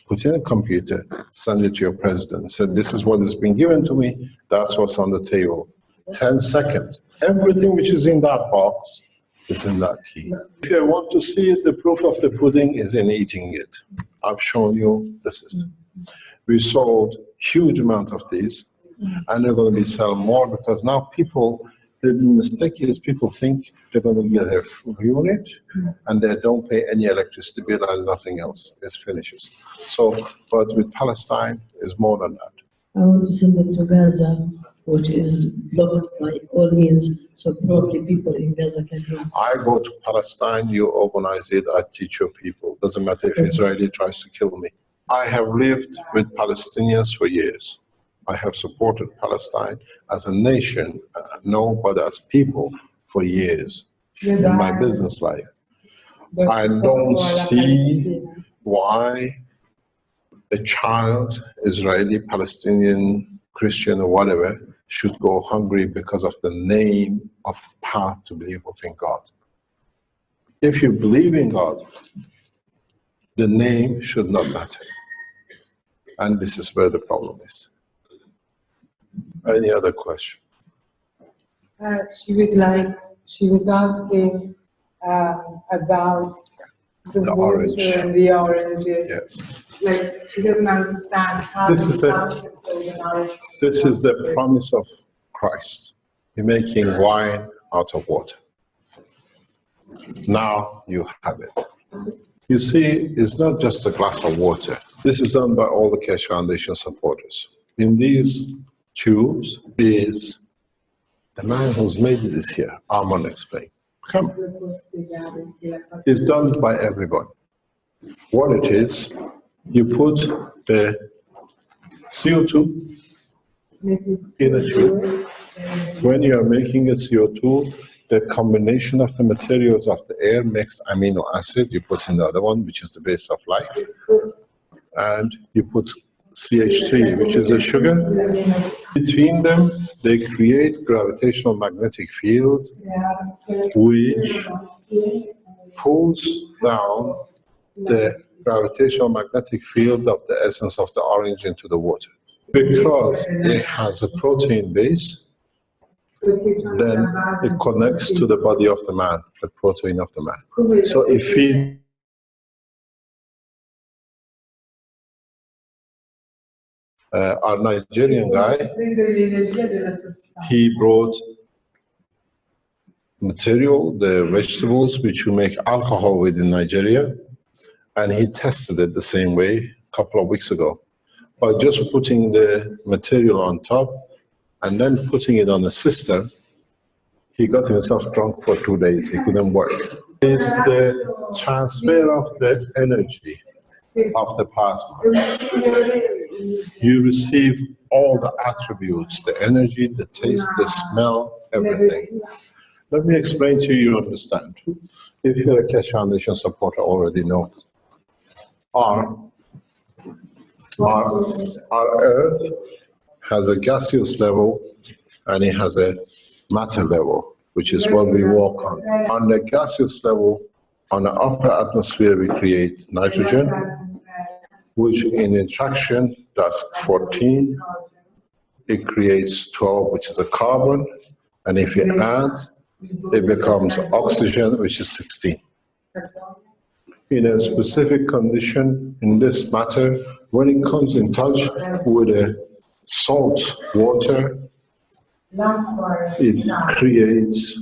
Put in a computer, send it to your president. Say, this is what has been given to me. That's what's on the table. 10 seconds. Everything which is in that box is in that key. If you want to see it, the proof of the pudding is in eating it. I've shown you the system. We sold huge amount of these, and they're going to be selling more because now people, The mistake is people think they're going to get a unit and they don't pay any electricity bill and nothing else. It finishes. So, but with Palestine, it's more than that. I want to send it to Gaza, which is blocked by all means, so probably people in Gaza can help. I go to Palestine, you organize it, I teach your people. Doesn't matter if Israeli tries to kill me. I have lived with Palestinians for years. I have supported Palestine as a nation, no, but as people for years in my business life. I don't see why a child, Israeli, Palestinian, Christian, or whatever, should go hungry because of the name of path to believe in God. If you believe in God, the name should not matter. And this is where the problem is. Any other question? She was asking about the orange. water and the oranges. Yes. Like, she doesn't understand how This is the This is the promise of Christ. He's making wine out of water. Now you have it. You see, it's not just a glass of water. This is done by all the Keshe Foundation supporters. In these tubes is the man who's made this here. Armand explained. Come. It's done by everyone. What it is, you put the CO2 in a tube. When you are making a CO2, the combination of the materials of the air makes amino acid. You put in the other one, which is the base of life. And you put CH3, which is a sugar. Between them, they create gravitational magnetic field, which pulls down the gravitational magnetic field of the essence of the orange into the water. Because it has a protein base, then it connects to the body of the man, the protein of the man. So it feeds. Our Nigerian guy, he brought material, the vegetables which you make alcohol with in Nigeria, and he tested it the same way a couple of weeks ago. By just putting the material on top and then putting it on a system, he got himself drunk for 2 days. He couldn't work. It's the transfer of the energy of the plasma. You receive all the attributes, the energy, the taste, the smell, everything. Let me explain to you, understand. If you're a Keshe Foundation supporter, already know. Our Earth has a gaseous level and it has a matter level, which is what we walk on. On the gaseous level, on the upper atmosphere, we create nitrogen, which in interaction does 14. It creates 12, which is a carbon. And if you add, it becomes oxygen, which is 16. In a specific condition, in this matter, when it comes in touch with a salt water, it creates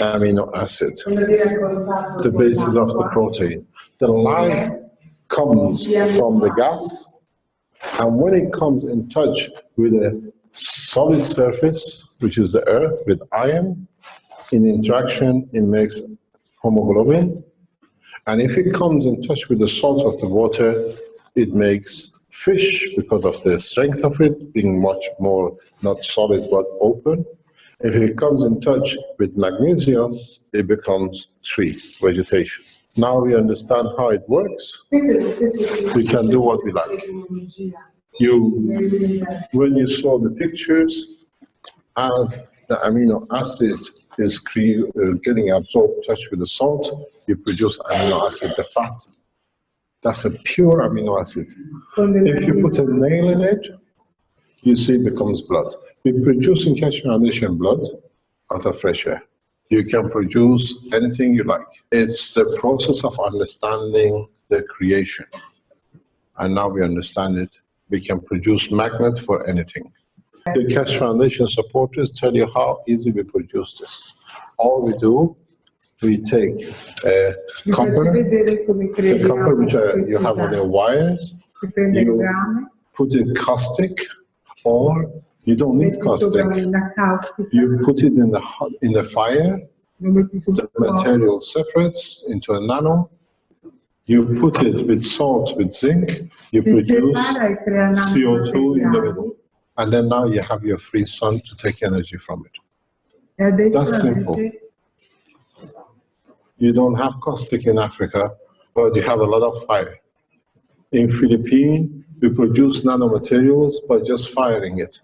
amino acid, the basis of the protein. The life comes from the gas, and when it comes in touch with a solid surface, which is the earth, with iron, in interaction it makes hemoglobin, and if it comes in touch with the salt of the water, it makes fish because of the strength of it, being much more not solid but open. If it comes in touch with magnesium, it becomes tree, vegetation. Now we understand how it works. We can do what we like. When you saw the pictures, as the amino acid is getting absorbed, touch with the salt, you produce amino acid, the fat. That's a pure amino acid. If you put a nail in it, you see it becomes blood. We produce in Keshe Foundation blood out of fresh air. You can produce anything you like. It's the process of understanding the creation. And now we understand it. We can produce magnet for anything. The Keshe Foundation supporters tell you how easy we produce this. All we do, we take Vi faccio copper, vedere come the copper creiamo which you have on your wires, Si prende il you grame, put it caustic, or you don't need metti sopra caustic. una caustica, You put it in the fire, lo metti sul the fuoco, material separates into a nano. You put it with salt, with zinc, you si produce separa e crea CO2 in the nanomateriali. middle. And then now you have your free sun to take energy from it. E adesso That's simple. avete You don't have caustic in Africa, but you have a lot of fire. In Philippines, we produce nanomaterials by just firing it.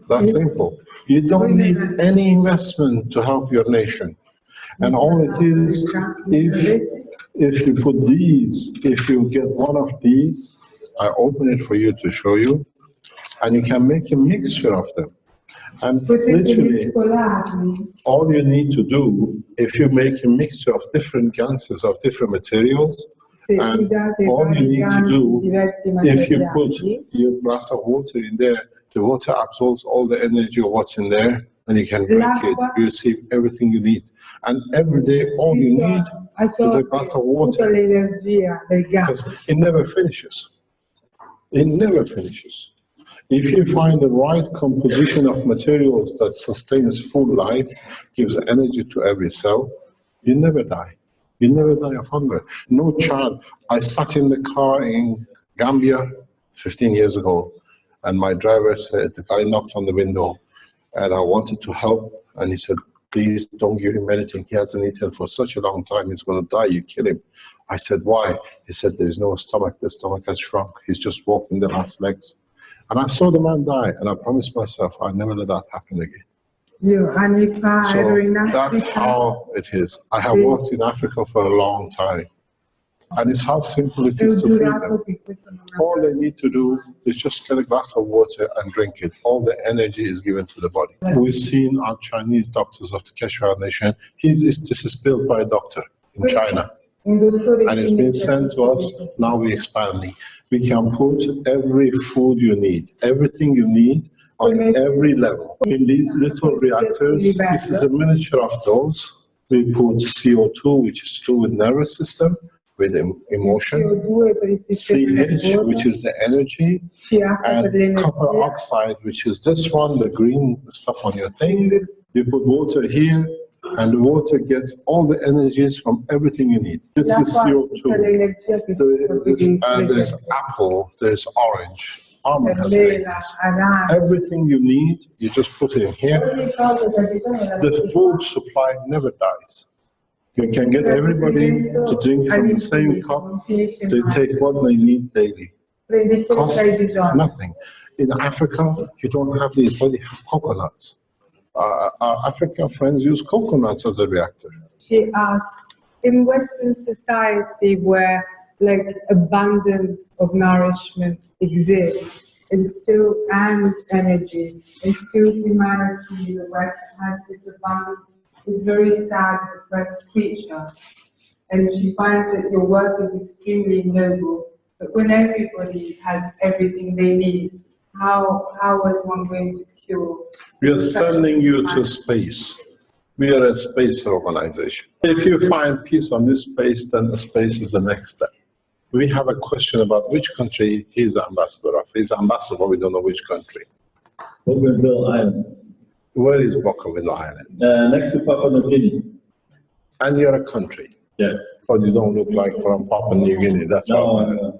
That's simple. You don't need any investment to help your nation. And all it is, if you put these, if you get one of these, I open it for you to show you, and you can make a mixture of them. And potete literally, mescolarli. all you need to do, if you make a mixture of different gases, of different materials, Se and usate all you vari need to ganti, do, diversi if you put materiali, your glass of water in there, the water absorbs all the energy of what's in there, and you can drink it. You receive everything you need. And every day, all you need is a glass of tutta water, l'energia del because gas. it never finishes. It never finishes. If you find the right composition of materials that sustains full life, gives energy to every cell, you never die. You never die of hunger. No child. I sat in the car in Gambia 15 years ago, and my driver said, the guy knocked on the window, and I wanted to help, and he said, please don't give him anything. He hasn't eaten for such a long time. He's going to die. You kill him. I said, why? He said, there's no stomach. The stomach has shrunk. He's just walking the last legs. And I saw the man die, and I promised myself I'll never let that happen again. Io anni fa ero in So that's Africa, how it is. I have worked in Africa for a long time. And it's how simple it e ho is to feed them. giurato che questo non All they need to do is just get a glass of water and drink it. All the energy is given to the body. We've seen our Chinese doctors of the Keshe Foundation. This is built by a doctor in China. un dottore And it's been sent to us. Now we're expanding. We can put every food you need, everything you need on every level. In these little reactors, this is a miniature of those. We put CO2, which is to do with nervous system, with emotion, CO2 per il sistema CH, nervoso, which is the energy, CH per and copper l'energia, oxide, which is this one, the green stuff on your thing. You put water here, and the water gets all the energies from everything you need. This is CO2. l'energia che And there's apple, there's orange. Almond has made this. Everything you need, you just put it in here. The food supply never dies. You can get everybody to drink from the same cup. They take what they need daily. Cost nothing. In Africa, you don't have these, but you have coconuts. Our African friends use coconuts as a reactor. She asked, in Western society where like abundance of nourishment exists and energy, and still humanity in the West has this abundance, is very sad, depressed creature. And she finds that your work is extremely noble, but when everybody has everything they need, how is one going to cure? We are sending you to space. We are a space organization. If you find peace on this space, then the space is the next step. We have a question about which country he's the ambassador of. He's the ambassador, but we don't know which country. Bougainville Islands, Where is Bougainville Island? next to Papua New Guinea. And you're a country, Yes. but you don't look like from Papua New Guinea. That's No, why. I'm not,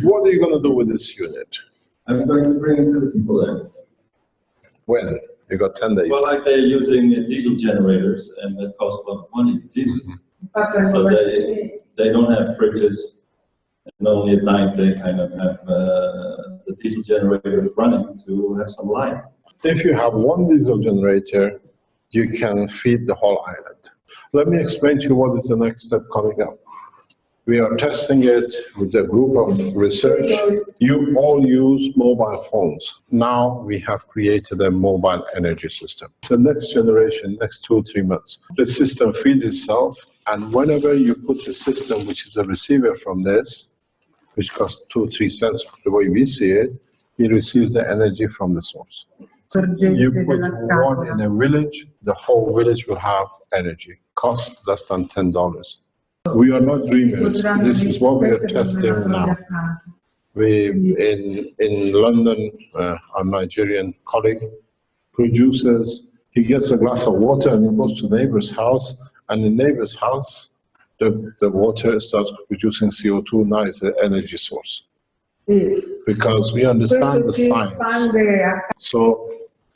What are you going to do with this unit? I'm going to bring it to the people there. When? You got 10 days. Well, like they're using diesel generators, and that costs a lot of money, diesel. So they don't have fridges, and only at night they kind of have the diesel generators running to have some light. If you have one diesel generator, you can feed the whole island. Let me explain to you what is the next step coming up. We are testing it with a group of research. You all use mobile phones. Now we have created a mobile energy system. It's the next generation, next 2 or 3 months. The system feeds itself, and whenever you put the system, which is a receiver from this, which costs 2 or 3 cents the way we see it, he receives the energy from the source. You put one in a village, the whole village will have energy. Cost less than $10. We are not dreamers. This is what we are testing now. We in London, our Nigerian colleague produces. He gets a glass of water and he goes to the neighbor's house, and the neighbor's house, the water starts producing CO2. Now it's an energy source. Because we understand the science. So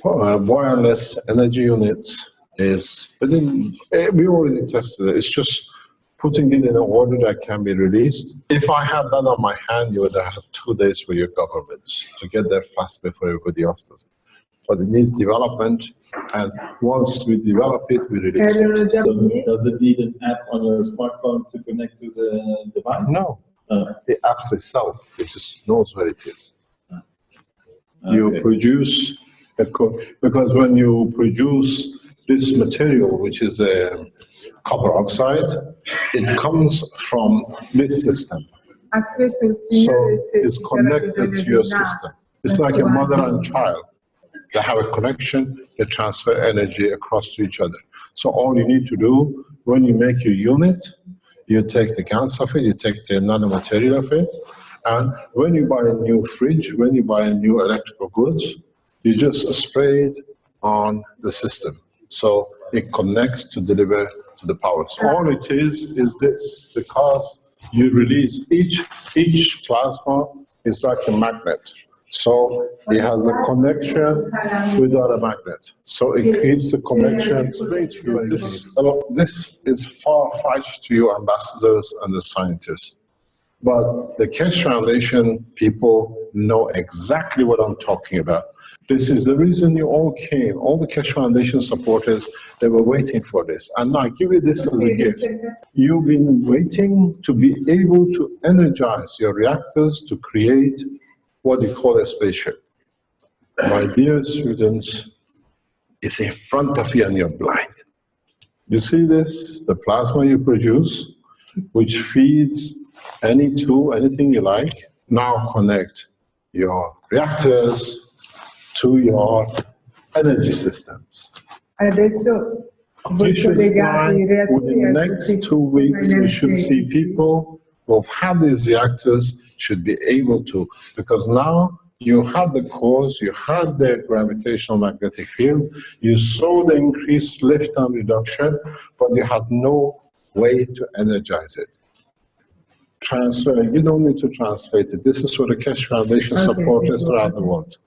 wireless energy units is, we already tested it. It's just putting it in an order that can be released. If I had that on my hand, you would have had 2 days for your government to get there fast before everybody else does it. But it needs development, and once we develop it, we release it. Does it need an app on your smartphone to connect to the device? No. The app itself, it just knows where it is. You produce a because when you produce this material, which is a copper oxide, it comes from this system. So it's connected to your system. It's like a mother and child. They have a connection, they transfer energy across to each other. So all you need to do, when you make your unit, you take the GANs of it, you take the nanomaterial of it, and when you buy a new fridge, when you buy a new electrical goods, you just spray it on the system. So it connects to deliver to the power. So all it is this, because you release each plasma is like a magnet. So it has a connection without a magnet. So it keeps the connection straight through. This is far-fetched to you ambassadors and the scientists. But the Keshe Foundation people know exactly what I'm talking about. This is the reason you all came. All the Keshe Foundation supporters, they were waiting for this. And I give you this as a gift. You've been waiting to be able to energize your reactors to create what you call a spaceship. My dear students, it's in front of you and you're blind. You see this, the plasma you produce, which feeds any tool, anything you like. Now connect your reactors to your energy systems. You should find within the next 2 weeks, we should see people who have had these reactors should be able to, because now you have the cause, you had the gravitational magnetic field, you saw the increased lift and reduction, but you had no way to energize it. Transfer, you don't need to translate it. This is for the Keshe Foundation supporters around the world.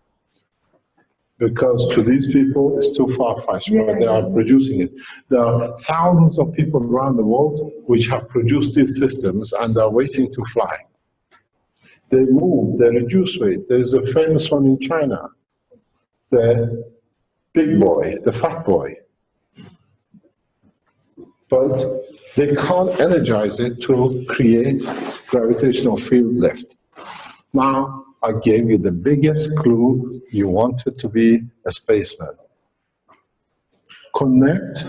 Because to these people, it's too far-fetched, but they are producing it. There are thousands of people around the world which have produced these systems and are waiting to fly. They move, they reduce weight. There is a famous one in China, the big boy, the fat boy. But they can't energize it to create gravitational field lift. Now, I gave you the biggest clue. You wanted to be a spaceman. Connect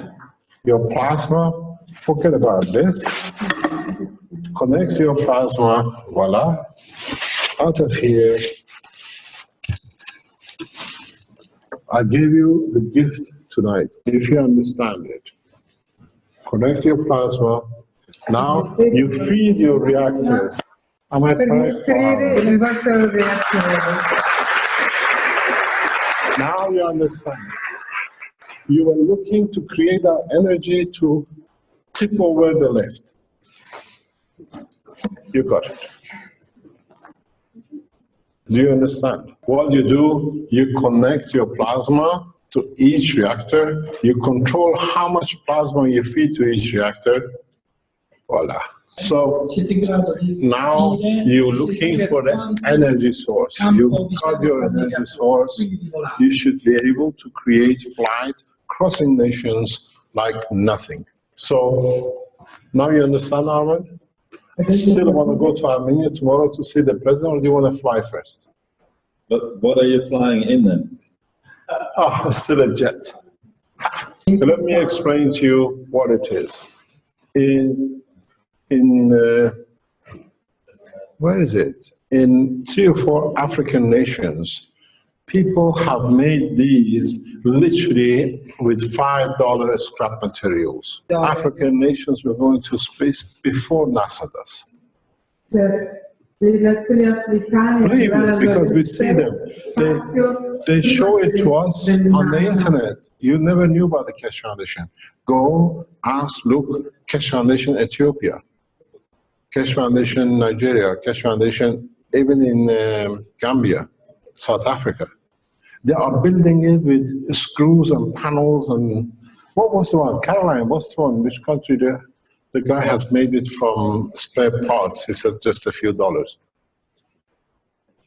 your plasma, forget about this. Connect your plasma, voila. Out of here, I gave you the gift tonight, if you understand it. Connect your plasma. Now you feed your reactors. Am I correct? Now you understand. You were looking to create that energy to tip over the lift. You got it. Do you understand? What you do, you connect your plasma to each reactor. You control how much plasma you feed to each reactor. Voila. So now you're looking for the energy source. You got your energy source. You should be able to create flight crossing nations like nothing. So now you understand, Armin? Still want to go to Armenia tomorrow to see the president, or do you want to fly first? But what are you flying in then? Oh, still a jet. Let me explain to you what it is. Where is it? in 3 or 4 African nations, people have made these literally with $5 scrap materials. African nations were going to space before NASA does. Believe it, because we see them. They show it to us on the internet. You never knew about the Keshe Foundation. Go, ask, look, Keshe Foundation Ethiopia, Keshe Foundation Nigeria, Keshe Foundation even in Gambia, South Africa. They are building it with screws and panels and what was the one? Caroline, what's the one? Which country there? The guy has made it from spare parts. He said just a few dollars.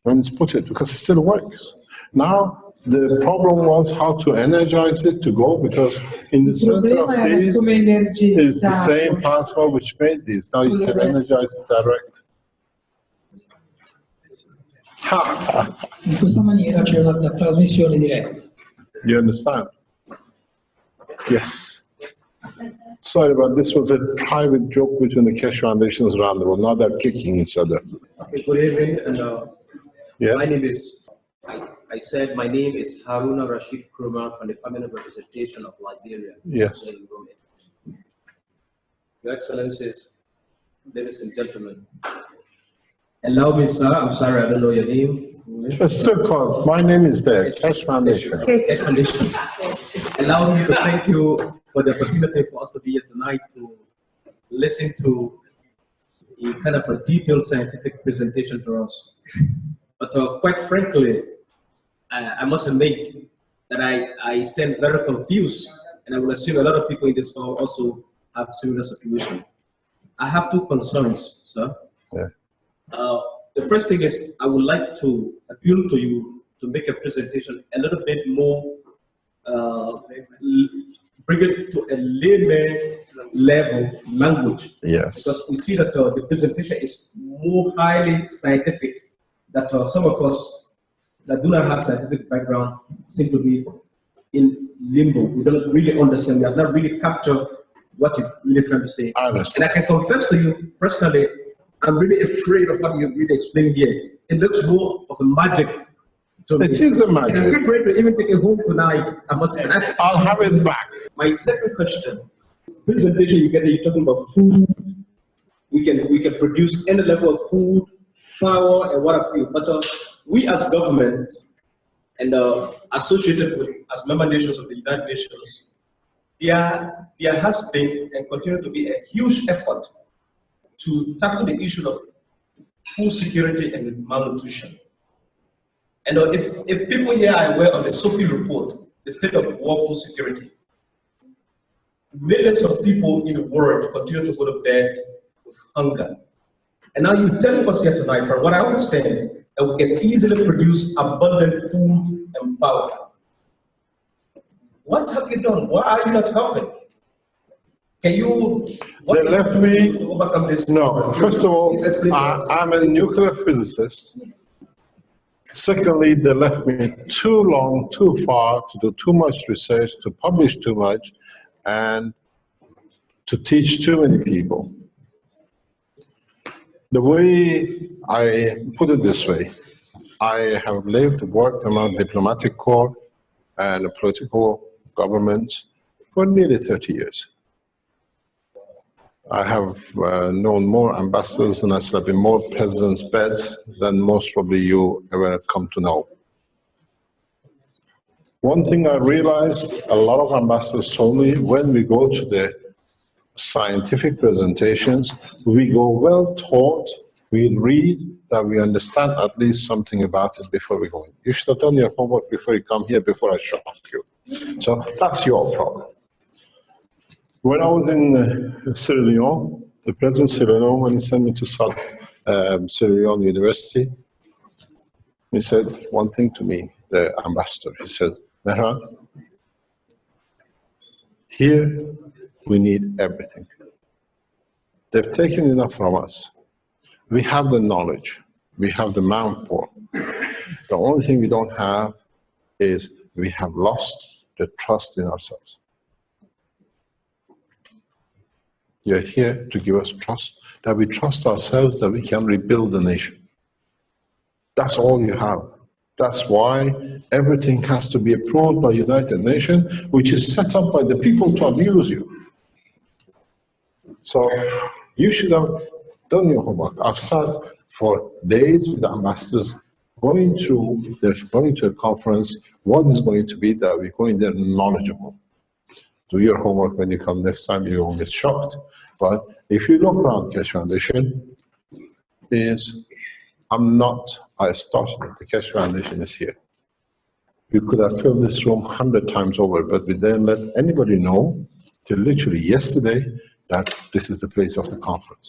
And it's put it because it still works. Now, the problem was how to energize it to go because in the center of these is the same password which made these. Now you can energize it direct. In questa maniera c'è una trasmissione diretta. You understand? Yes. Sorry, but this was a private joke between the Keshe Foundations around the world. Now they're kicking each other. Good evening, and Yes. my name is, I said my name is Haruna Rashid Kurman from the Permanent Representation of Liberia. Yes. In Rome. Your Excellencies, ladies and gentlemen, allow me, sir, I'm sorry, I don't know your name. It's still called, my name is there, Keshe Foundation. Keshe Foundation. Allow me to thank you for the opportunity for us to be here tonight to listen to a kind of a detailed scientific presentation to us. But quite frankly, I must admit that I stand very confused, and I will assume a lot of people in this hall also have similar situation. I have 2 concerns, sir. Yeah. The first thing is I would like to appeal to you to make a presentation a little bit more, bring it to a layman level language. Yes. Because we see that the presentation is more highly scientific, that some of us that do not have scientific background seem to be in limbo. We don't really understand. We have not really captured what you're really trying to say. I understand. And I can confess to you personally, I'm really afraid of what you're really explaining here. It looks more of a magic to me. It is a And I'm magic. afraid to even take it home tonight. I must say. I'll have it back. My second question, presentation you're talking about food. We can produce any level of food, power, and what have you. But we as government and associated with as member nations of the United Nations, there has been and continue to be a huge effort to tackle the issue of food security and malnutrition. And if people here are aware of the SOFI report, the state of world food security, millions of people in the world continue to go to bed with hunger. And now you're telling us here tonight, from what I understand, that we can easily produce abundant food and power. What have you done? Why are you not helping? Can you, They left me, to overcome this? no, first of all, I'm a nuclear physicist. Secondly, they left me too long, too far, to do too much research, to publish too much, and to teach too many people. The way I put it this way, I have lived, worked among diplomatic corps and political governments for nearly 30 years. I have known more ambassadors and I slept in more presidents' beds than most probably you ever come to know. One thing I realized, a lot of ambassadors told me, when we go to the scientific presentations, we go well taught, we read, that we understand at least something about it before we go in. You should have done your homework before you come here, before I shock you. So that's your problem. When I was in Sierra Leone, the president of Sierra Leone, when he sent me to Sierra Leone University, he said one thing to me, the ambassador. He said, Mehran, here we need everything. They've taken enough from us. We have the knowledge. We have the manpower. The only thing we don't have is we have lost the trust in ourselves. You're here to give us trust, that we trust ourselves that we can rebuild the nation. That's all you have. That's why everything has to be approved by United Nations, which is set up by the people to abuse you. So you should have done your homework. I've sat for days with the ambassadors going to a conference. What is going to be that we're going there knowledgeable. Do your homework when you come next time, you won't get shocked. But if you look around Keshe Foundation, I started it, the Keshe Foundation is here. We could have filled this room 100 times over, but we didn't let anybody know till literally yesterday that this is the place of the conference.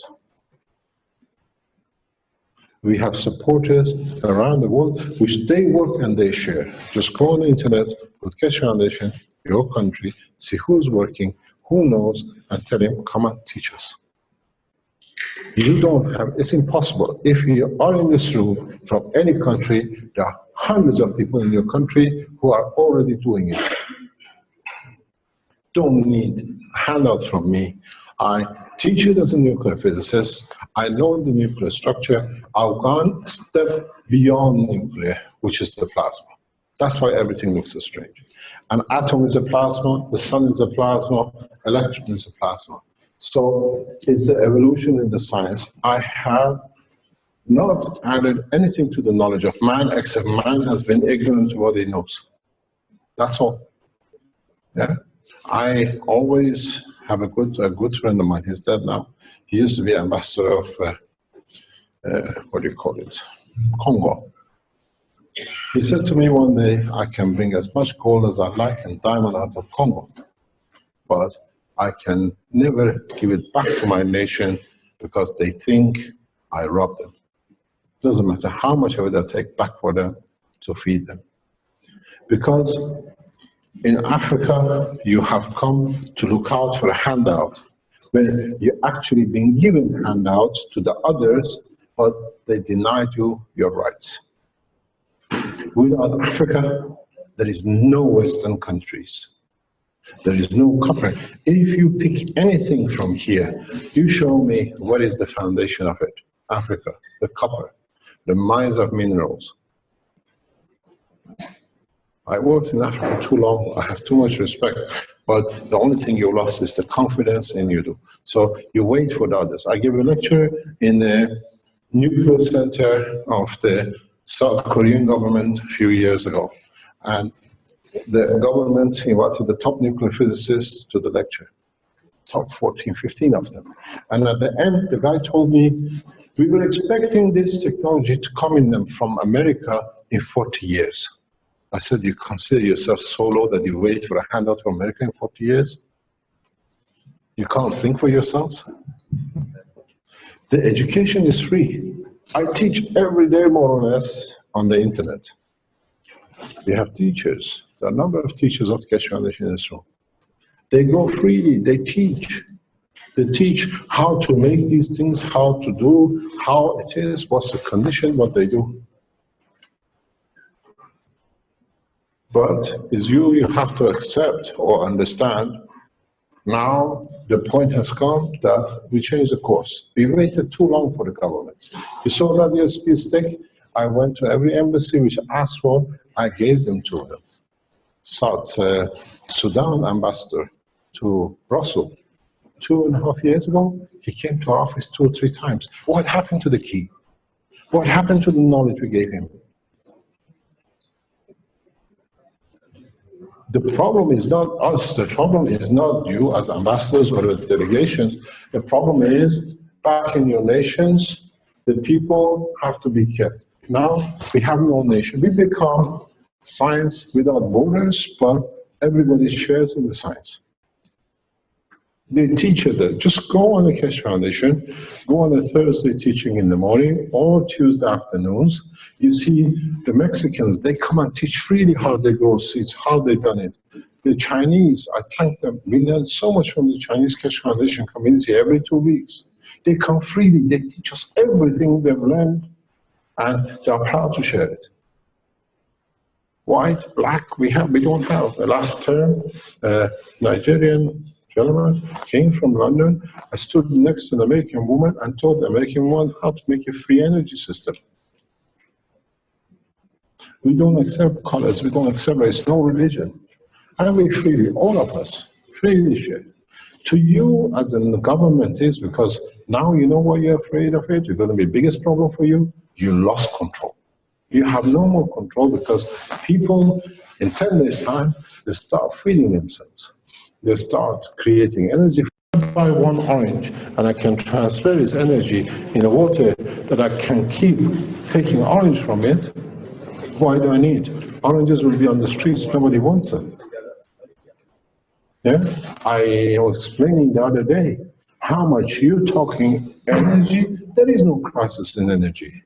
We have supporters around the world which they work and they share. Just go on the internet, put Keshe Foundation, your country, see who's working, who knows, and tell him, come and teach us. You don't have, it's impossible. If you are in this room from any country, there are hundreds of people in your country who are already doing it. Don't need handouts from me. I teach it as a nuclear physicist. I know the nuclear structure. I've gone a step beyond nuclear, which is the plasma. That's why everything looks so strange. An atom is a plasma, the sun is a plasma, electron is a plasma. So it's the evolution in the science. I have not added anything to the knowledge of man, except man has been ignorant to what he knows. That's all. Yeah. I always have a good friend of mine. He's dead now. He used to be ambassador of what do you call it? Congo. He said to me one day, I can bring as much gold as I like and diamond out of Congo, but I can never give it back to my nation because they think I rob them. Doesn't matter how much of it I take back for them to feed them. Because in Africa, you have come to look out for a handout, where you're actually being given handouts to the others, but they denied you your rights. Without Africa, there is no Western countries. There is no copper. If you pick anything from here, you show me what is the foundation of it. Africa, the copper, the mines of minerals. I worked in Africa too long, I have too much respect, but the only thing you lost is the confidence in you do. So you wait for the others. I gave a lecture in the nuclear center of the South Korean government a few years ago. And the government invited the top nuclear physicists to the lecture, top 14, 15 of them. And at the end, the guy told me, we were expecting this technology to come in them from America in 40 years. I said, you consider yourself so low that you wait for a handout from America in 40 years? You can't think for yourselves? The education is free. I teach every day, more or less, on the internet. We have teachers. There are a number of teachers of the Keshe Foundation in this room. They go freely, they teach. They teach how to make these things, how to do, how it is, what's the condition, what they do. But it's you have to accept or understand, now the point has come that we change the course. We waited too long for the government. You saw that USB stick? I went to every embassy which asked for, I gave them to them. South Sudan ambassador to Brussels 2.5 years ago, he came to our office 2 or 3 times. What happened to the key? What happened to the knowledge we gave him? The problem is not us, the problem is not you as ambassadors or the delegations. The problem is, back in your nations, the people have to be kept. Now, we have no nation. We become science without borders, but everybody shares in the science. They teach it there. Just go on the Keshe Foundation, go on a Thursday teaching in the morning or Tuesday afternoons. You see the Mexicans, they come and teach freely how they grow seeds, how they done it. The Chinese, I thank them. We learn so much from the Chinese Keshe Foundation community every 2 weeks. They come freely, they teach us everything they've learned, and they are proud to share it. White, black, we don't have. The last term, Nigerian gentleman came from London. I stood next to an American woman and told the American woman how to make a free energy system. We don't accept colors, we don't accept race, no religion. And we freely, all of us, freely share. To you, as in the government is, because now you know why you're afraid of it, it's going to be the biggest problem for you, you lost control. You have no more control because people, in 10 days' time, they start feeding themselves. They start creating energy. If I buy one orange and I can transfer its energy in a water that I can keep taking orange from it, why do I need? Oranges will be on the streets, nobody wants them. Yeah, I was explaining the other day how much you're talking energy, there is no crisis in energy.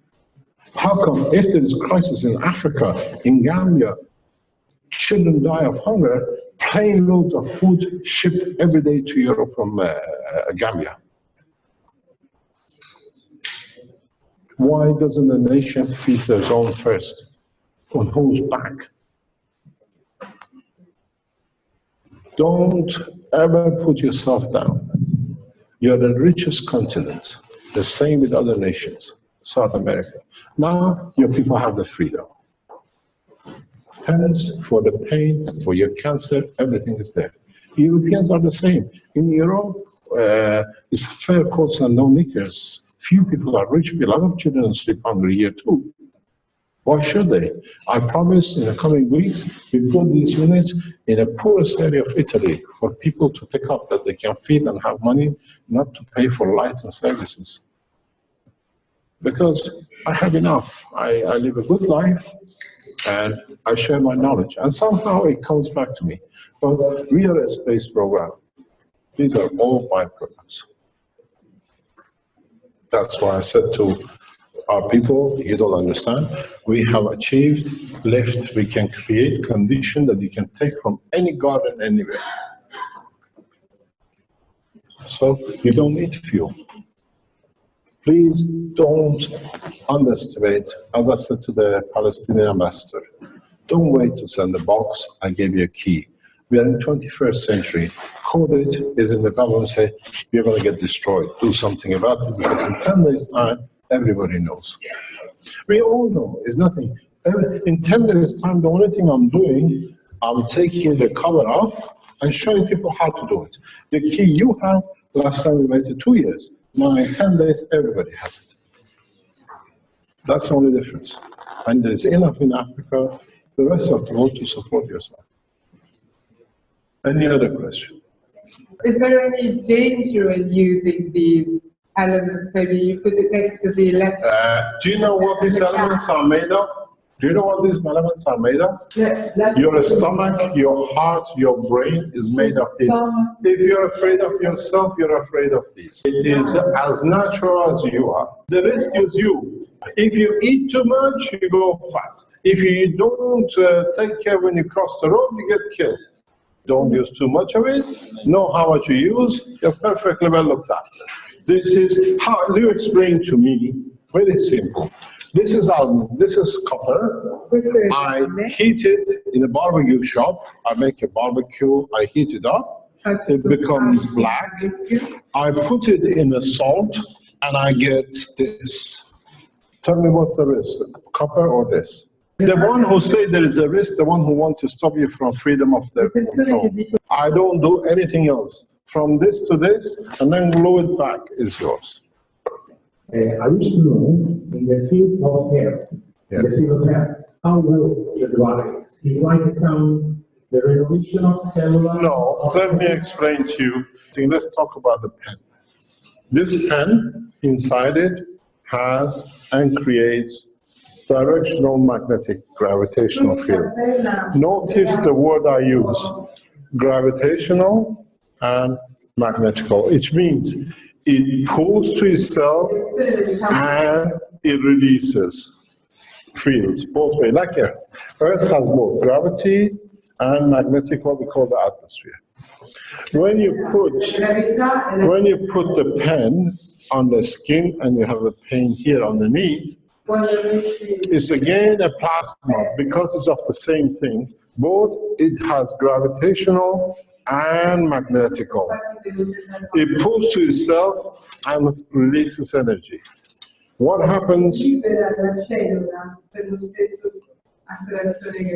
How come if there is crisis in Africa, in Gambia, children die of hunger, plane loads of food shipped every day to Europe from Gambia? Why doesn't the nation feed their own first? On whose back? Don't ever put yourself down. You're the richest continent. The same with other nations, South America. Now your people have the freedom. Hence, for the pain, for your cancer, everything is there. Europeans are the same. In Europe, it's fair coats and no knickers. Few people are rich. A lot of children sleep hungry here too. Why should they? I promise in the coming weeks, we put these units in the poorest area of Italy for people to pick up that they can feed and have money not to pay for lights and services. Because I have enough. I live a good life and I share my knowledge. And somehow it comes back to me. But we are a space program. These are all byproducts. That's why I said to our people, you don't understand, we have achieved left, we can create condition that you can take from any garden anywhere. So you don't need fuel. Please don't underestimate, as I said to the Palestinian ambassador, don't wait to send a box, I gave you a key. We are in the 21st century. Code it is in the government say, you're going to get destroyed. Do something about it because in 10 days' time, everybody knows. We all know, it's nothing. In 10 days' time, the only thing I'm doing, I'm taking the cover off and showing people how to do it. The key you have, last time we waited 2 years. Now in 10 days, everybody has it. That's the only difference. And there's enough in Africa, the rest of the world to support yourself. Any other question? Is there any danger in using these elements? Maybe you put it next to the electric. Do you know what these elements are made of? Do you know what these elements are made of? Your stomach, your heart, your brain is made of this. If you're afraid of yourself, you're afraid of this. It is as natural as you are. The risk is you. If you eat too much, you go fat. If you don't take care when you cross the road, you get killed. Don't use too much of it. Know how much you use. You're perfectly well looked after. This is how you explain to me. Very simple. This is copper. I heat it in a barbecue shop. I make a barbecue. I heat it up. It becomes black. I put it in the salt, and I get this. Tell me what's the risk? Copper or this? The one who say there is a risk, the one who wants to stop you from freedom of the control. I don't do anything else. From this to this, and then glue it back is yours. I wish to know, in the field of health, how well is the device? Is like some the renovation of cellular? No, let me explain to you. Let's talk about the pen. This pen, inside it, has and creates directional magnetic gravitational field. Notice the word I use, gravitational and magnetical, which means it pulls to itself and it releases fields, both ways, like Earth. Earth has both gravity and magnetic, what we call the atmosphere. When you put the pen on the skin and you have a pen here underneath, it's again a plasma because it's of the same thing. Both it has gravitational and magnetical. It pulls to itself and releases energy. What happens?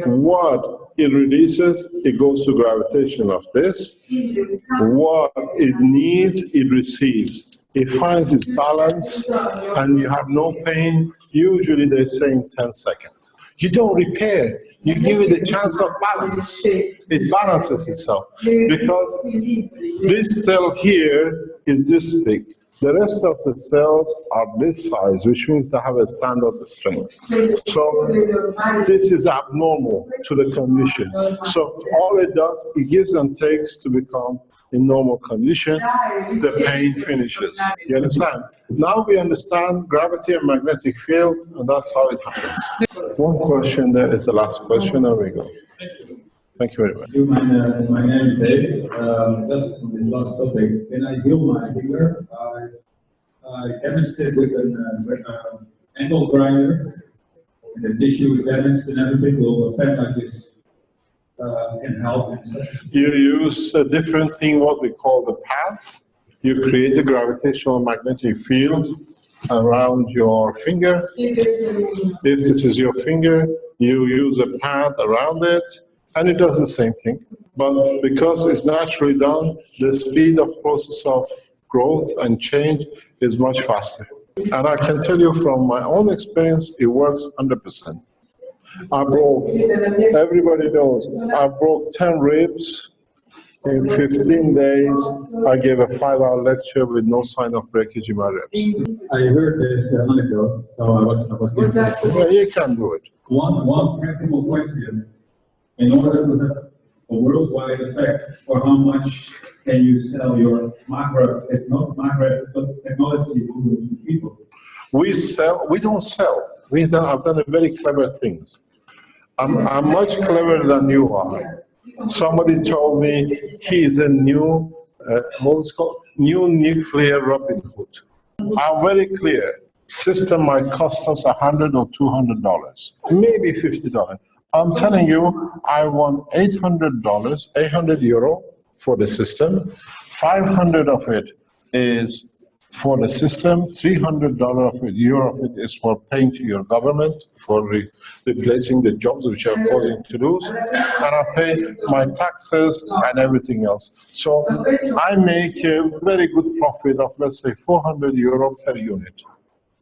What it releases, it goes to gravitation of this. What it needs, it receives. It finds its balance, and you have no pain. Usually they say in 10 seconds. You don't repair, you give it a chance of balance. It balances itself. Because this cell here is this big. The rest of the cells are this size, which means they have a standard strength. So this is abnormal to the condition. So all it does, it gives and takes to become in normal condition, the pain finishes. You understand? Now we understand gravity and magnetic field, and that's how it happens. One question there is the last question, and we go. Thank you very much. My name is Dave. Just on this last topic, when I heal my finger, I damaged it with an angle grinder, and the tissue is damaged and everything. Will a pen like this can help in such a... You use a different thing, what we call the pad. You create a gravitational magnetic field around your finger. If this is your finger, you use a pad around it, and it does the same thing. But because it's naturally done, the speed of process of growth and change is much faster. And I can tell you from my own experience, it works 100%. I broke, everybody knows, I broke 10 ribs in 15 days. I gave a 5-hour lecture with no sign of breakage in my ribs. I heard this anecdote, so I was interested. Yeah, you can do it. One practical question. In order to have a worldwide effect, for how much can you sell your macro technology to people? We don't sell. I've done a very clever things. I'm much cleverer than you are. Somebody told me he's a new, what's called, new nuclear Robin Hood. I'm very clear. System might cost us $100 or $200, maybe $50. I'm telling you, I want $800, 800 euro for the system. 500 of it is for the system. $300 of it, euro of it is for paying to your government for replacing the jobs which are causing to lose. And I pay my taxes and everything else. So I make a very good profit of, let's say, 400 euro per unit.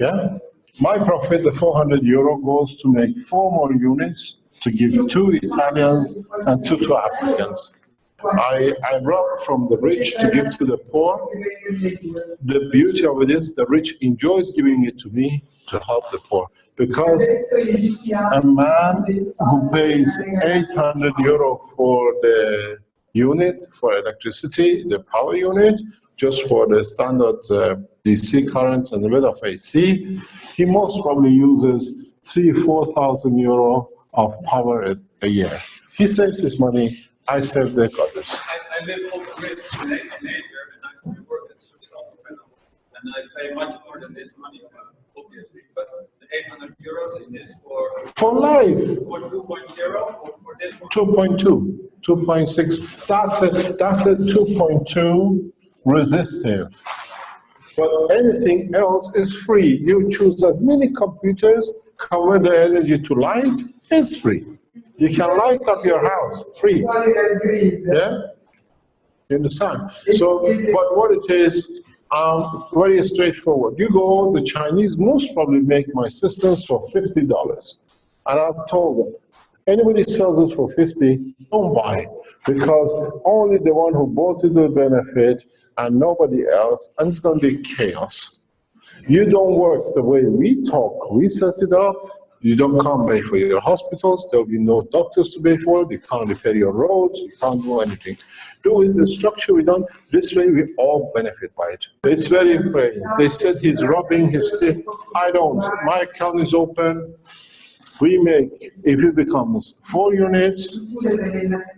Yeah? My profit, the 400 euro, goes to make 4 more units to give 2 Italians and 2 to Africans. I rob from the rich to give to the poor. The beauty of it is the rich enjoys giving it to me to help the poor. Because a man who pays 800 euro for the unit, for electricity, the power unit, just for the standard DC currents and a bit of AC, he most probably uses 3,000–4,000 euro of power a year. He saves his money, I save the others. I live off the grid in nature, and I work as a self-dependent, and I pay much more than this money, obviously. But the 800 euros is this for life. For 2.0 or for this one? 2.2, 2.6. That's a 2.2 resistive. But anything else is free. You choose as many computers, convert the energy to light, it's free. You can light up your house, free. Yeah? You understand? So, but what it is, very straightforward. You go, the Chinese most probably make my systems for $50. And I've told them, anybody sells it for 50, don't buy it. Because only the one who bought it will benefit and nobody else, and it's going to be chaos. You don't work the way we talk. We set it up. You don't come pay for your hospitals. There will be no doctors to pay for it. You can't repair your roads. You can't do anything. Do it the structure we done. This way we all benefit by it. It's very important. They said he's robbing his... I don't. My account is open. We make, if it becomes 4 units,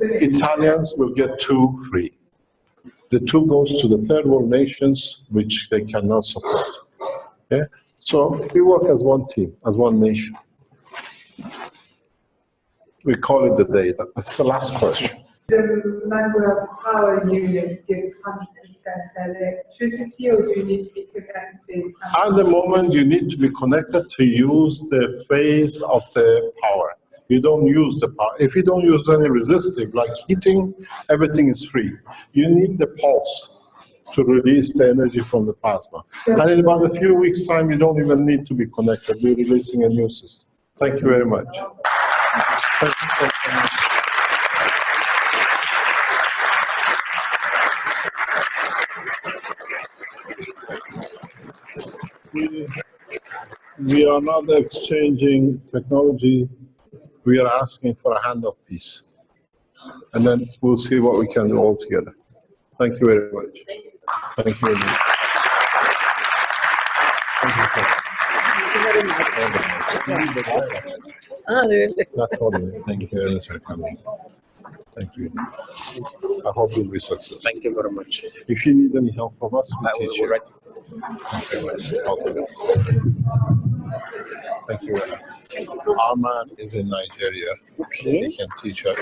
Italians will get 2 free. The 2 goes to the third world nations, which they cannot support. Yeah? So we work as one team, as one nation. We call it the data. That's the last question. The manual power unit gives 100% electricity, or do you need to be connected? At the moment, you need to be connected to use the phase of the power. You don't use the power. If you don't use any resistive, like heating, everything is free. You need the pulse to release the energy from the plasma. And in about a few weeks' time, you don't even need to be connected. We're releasing a new system. Thank you very much. Thank you so much. We are not exchanging technology. We are asking for a handoff piece. And then we'll see what we can do all together. Thank you very much. Thank you very much. That's all. Thank you very much for coming. Thank you. I hope you'll be successful. Thank you very much. If you need any help from us, we teach you. Right. Thank you very much. All the best. Thank you very much. Our man is in Nigeria. Okay. He can teach us.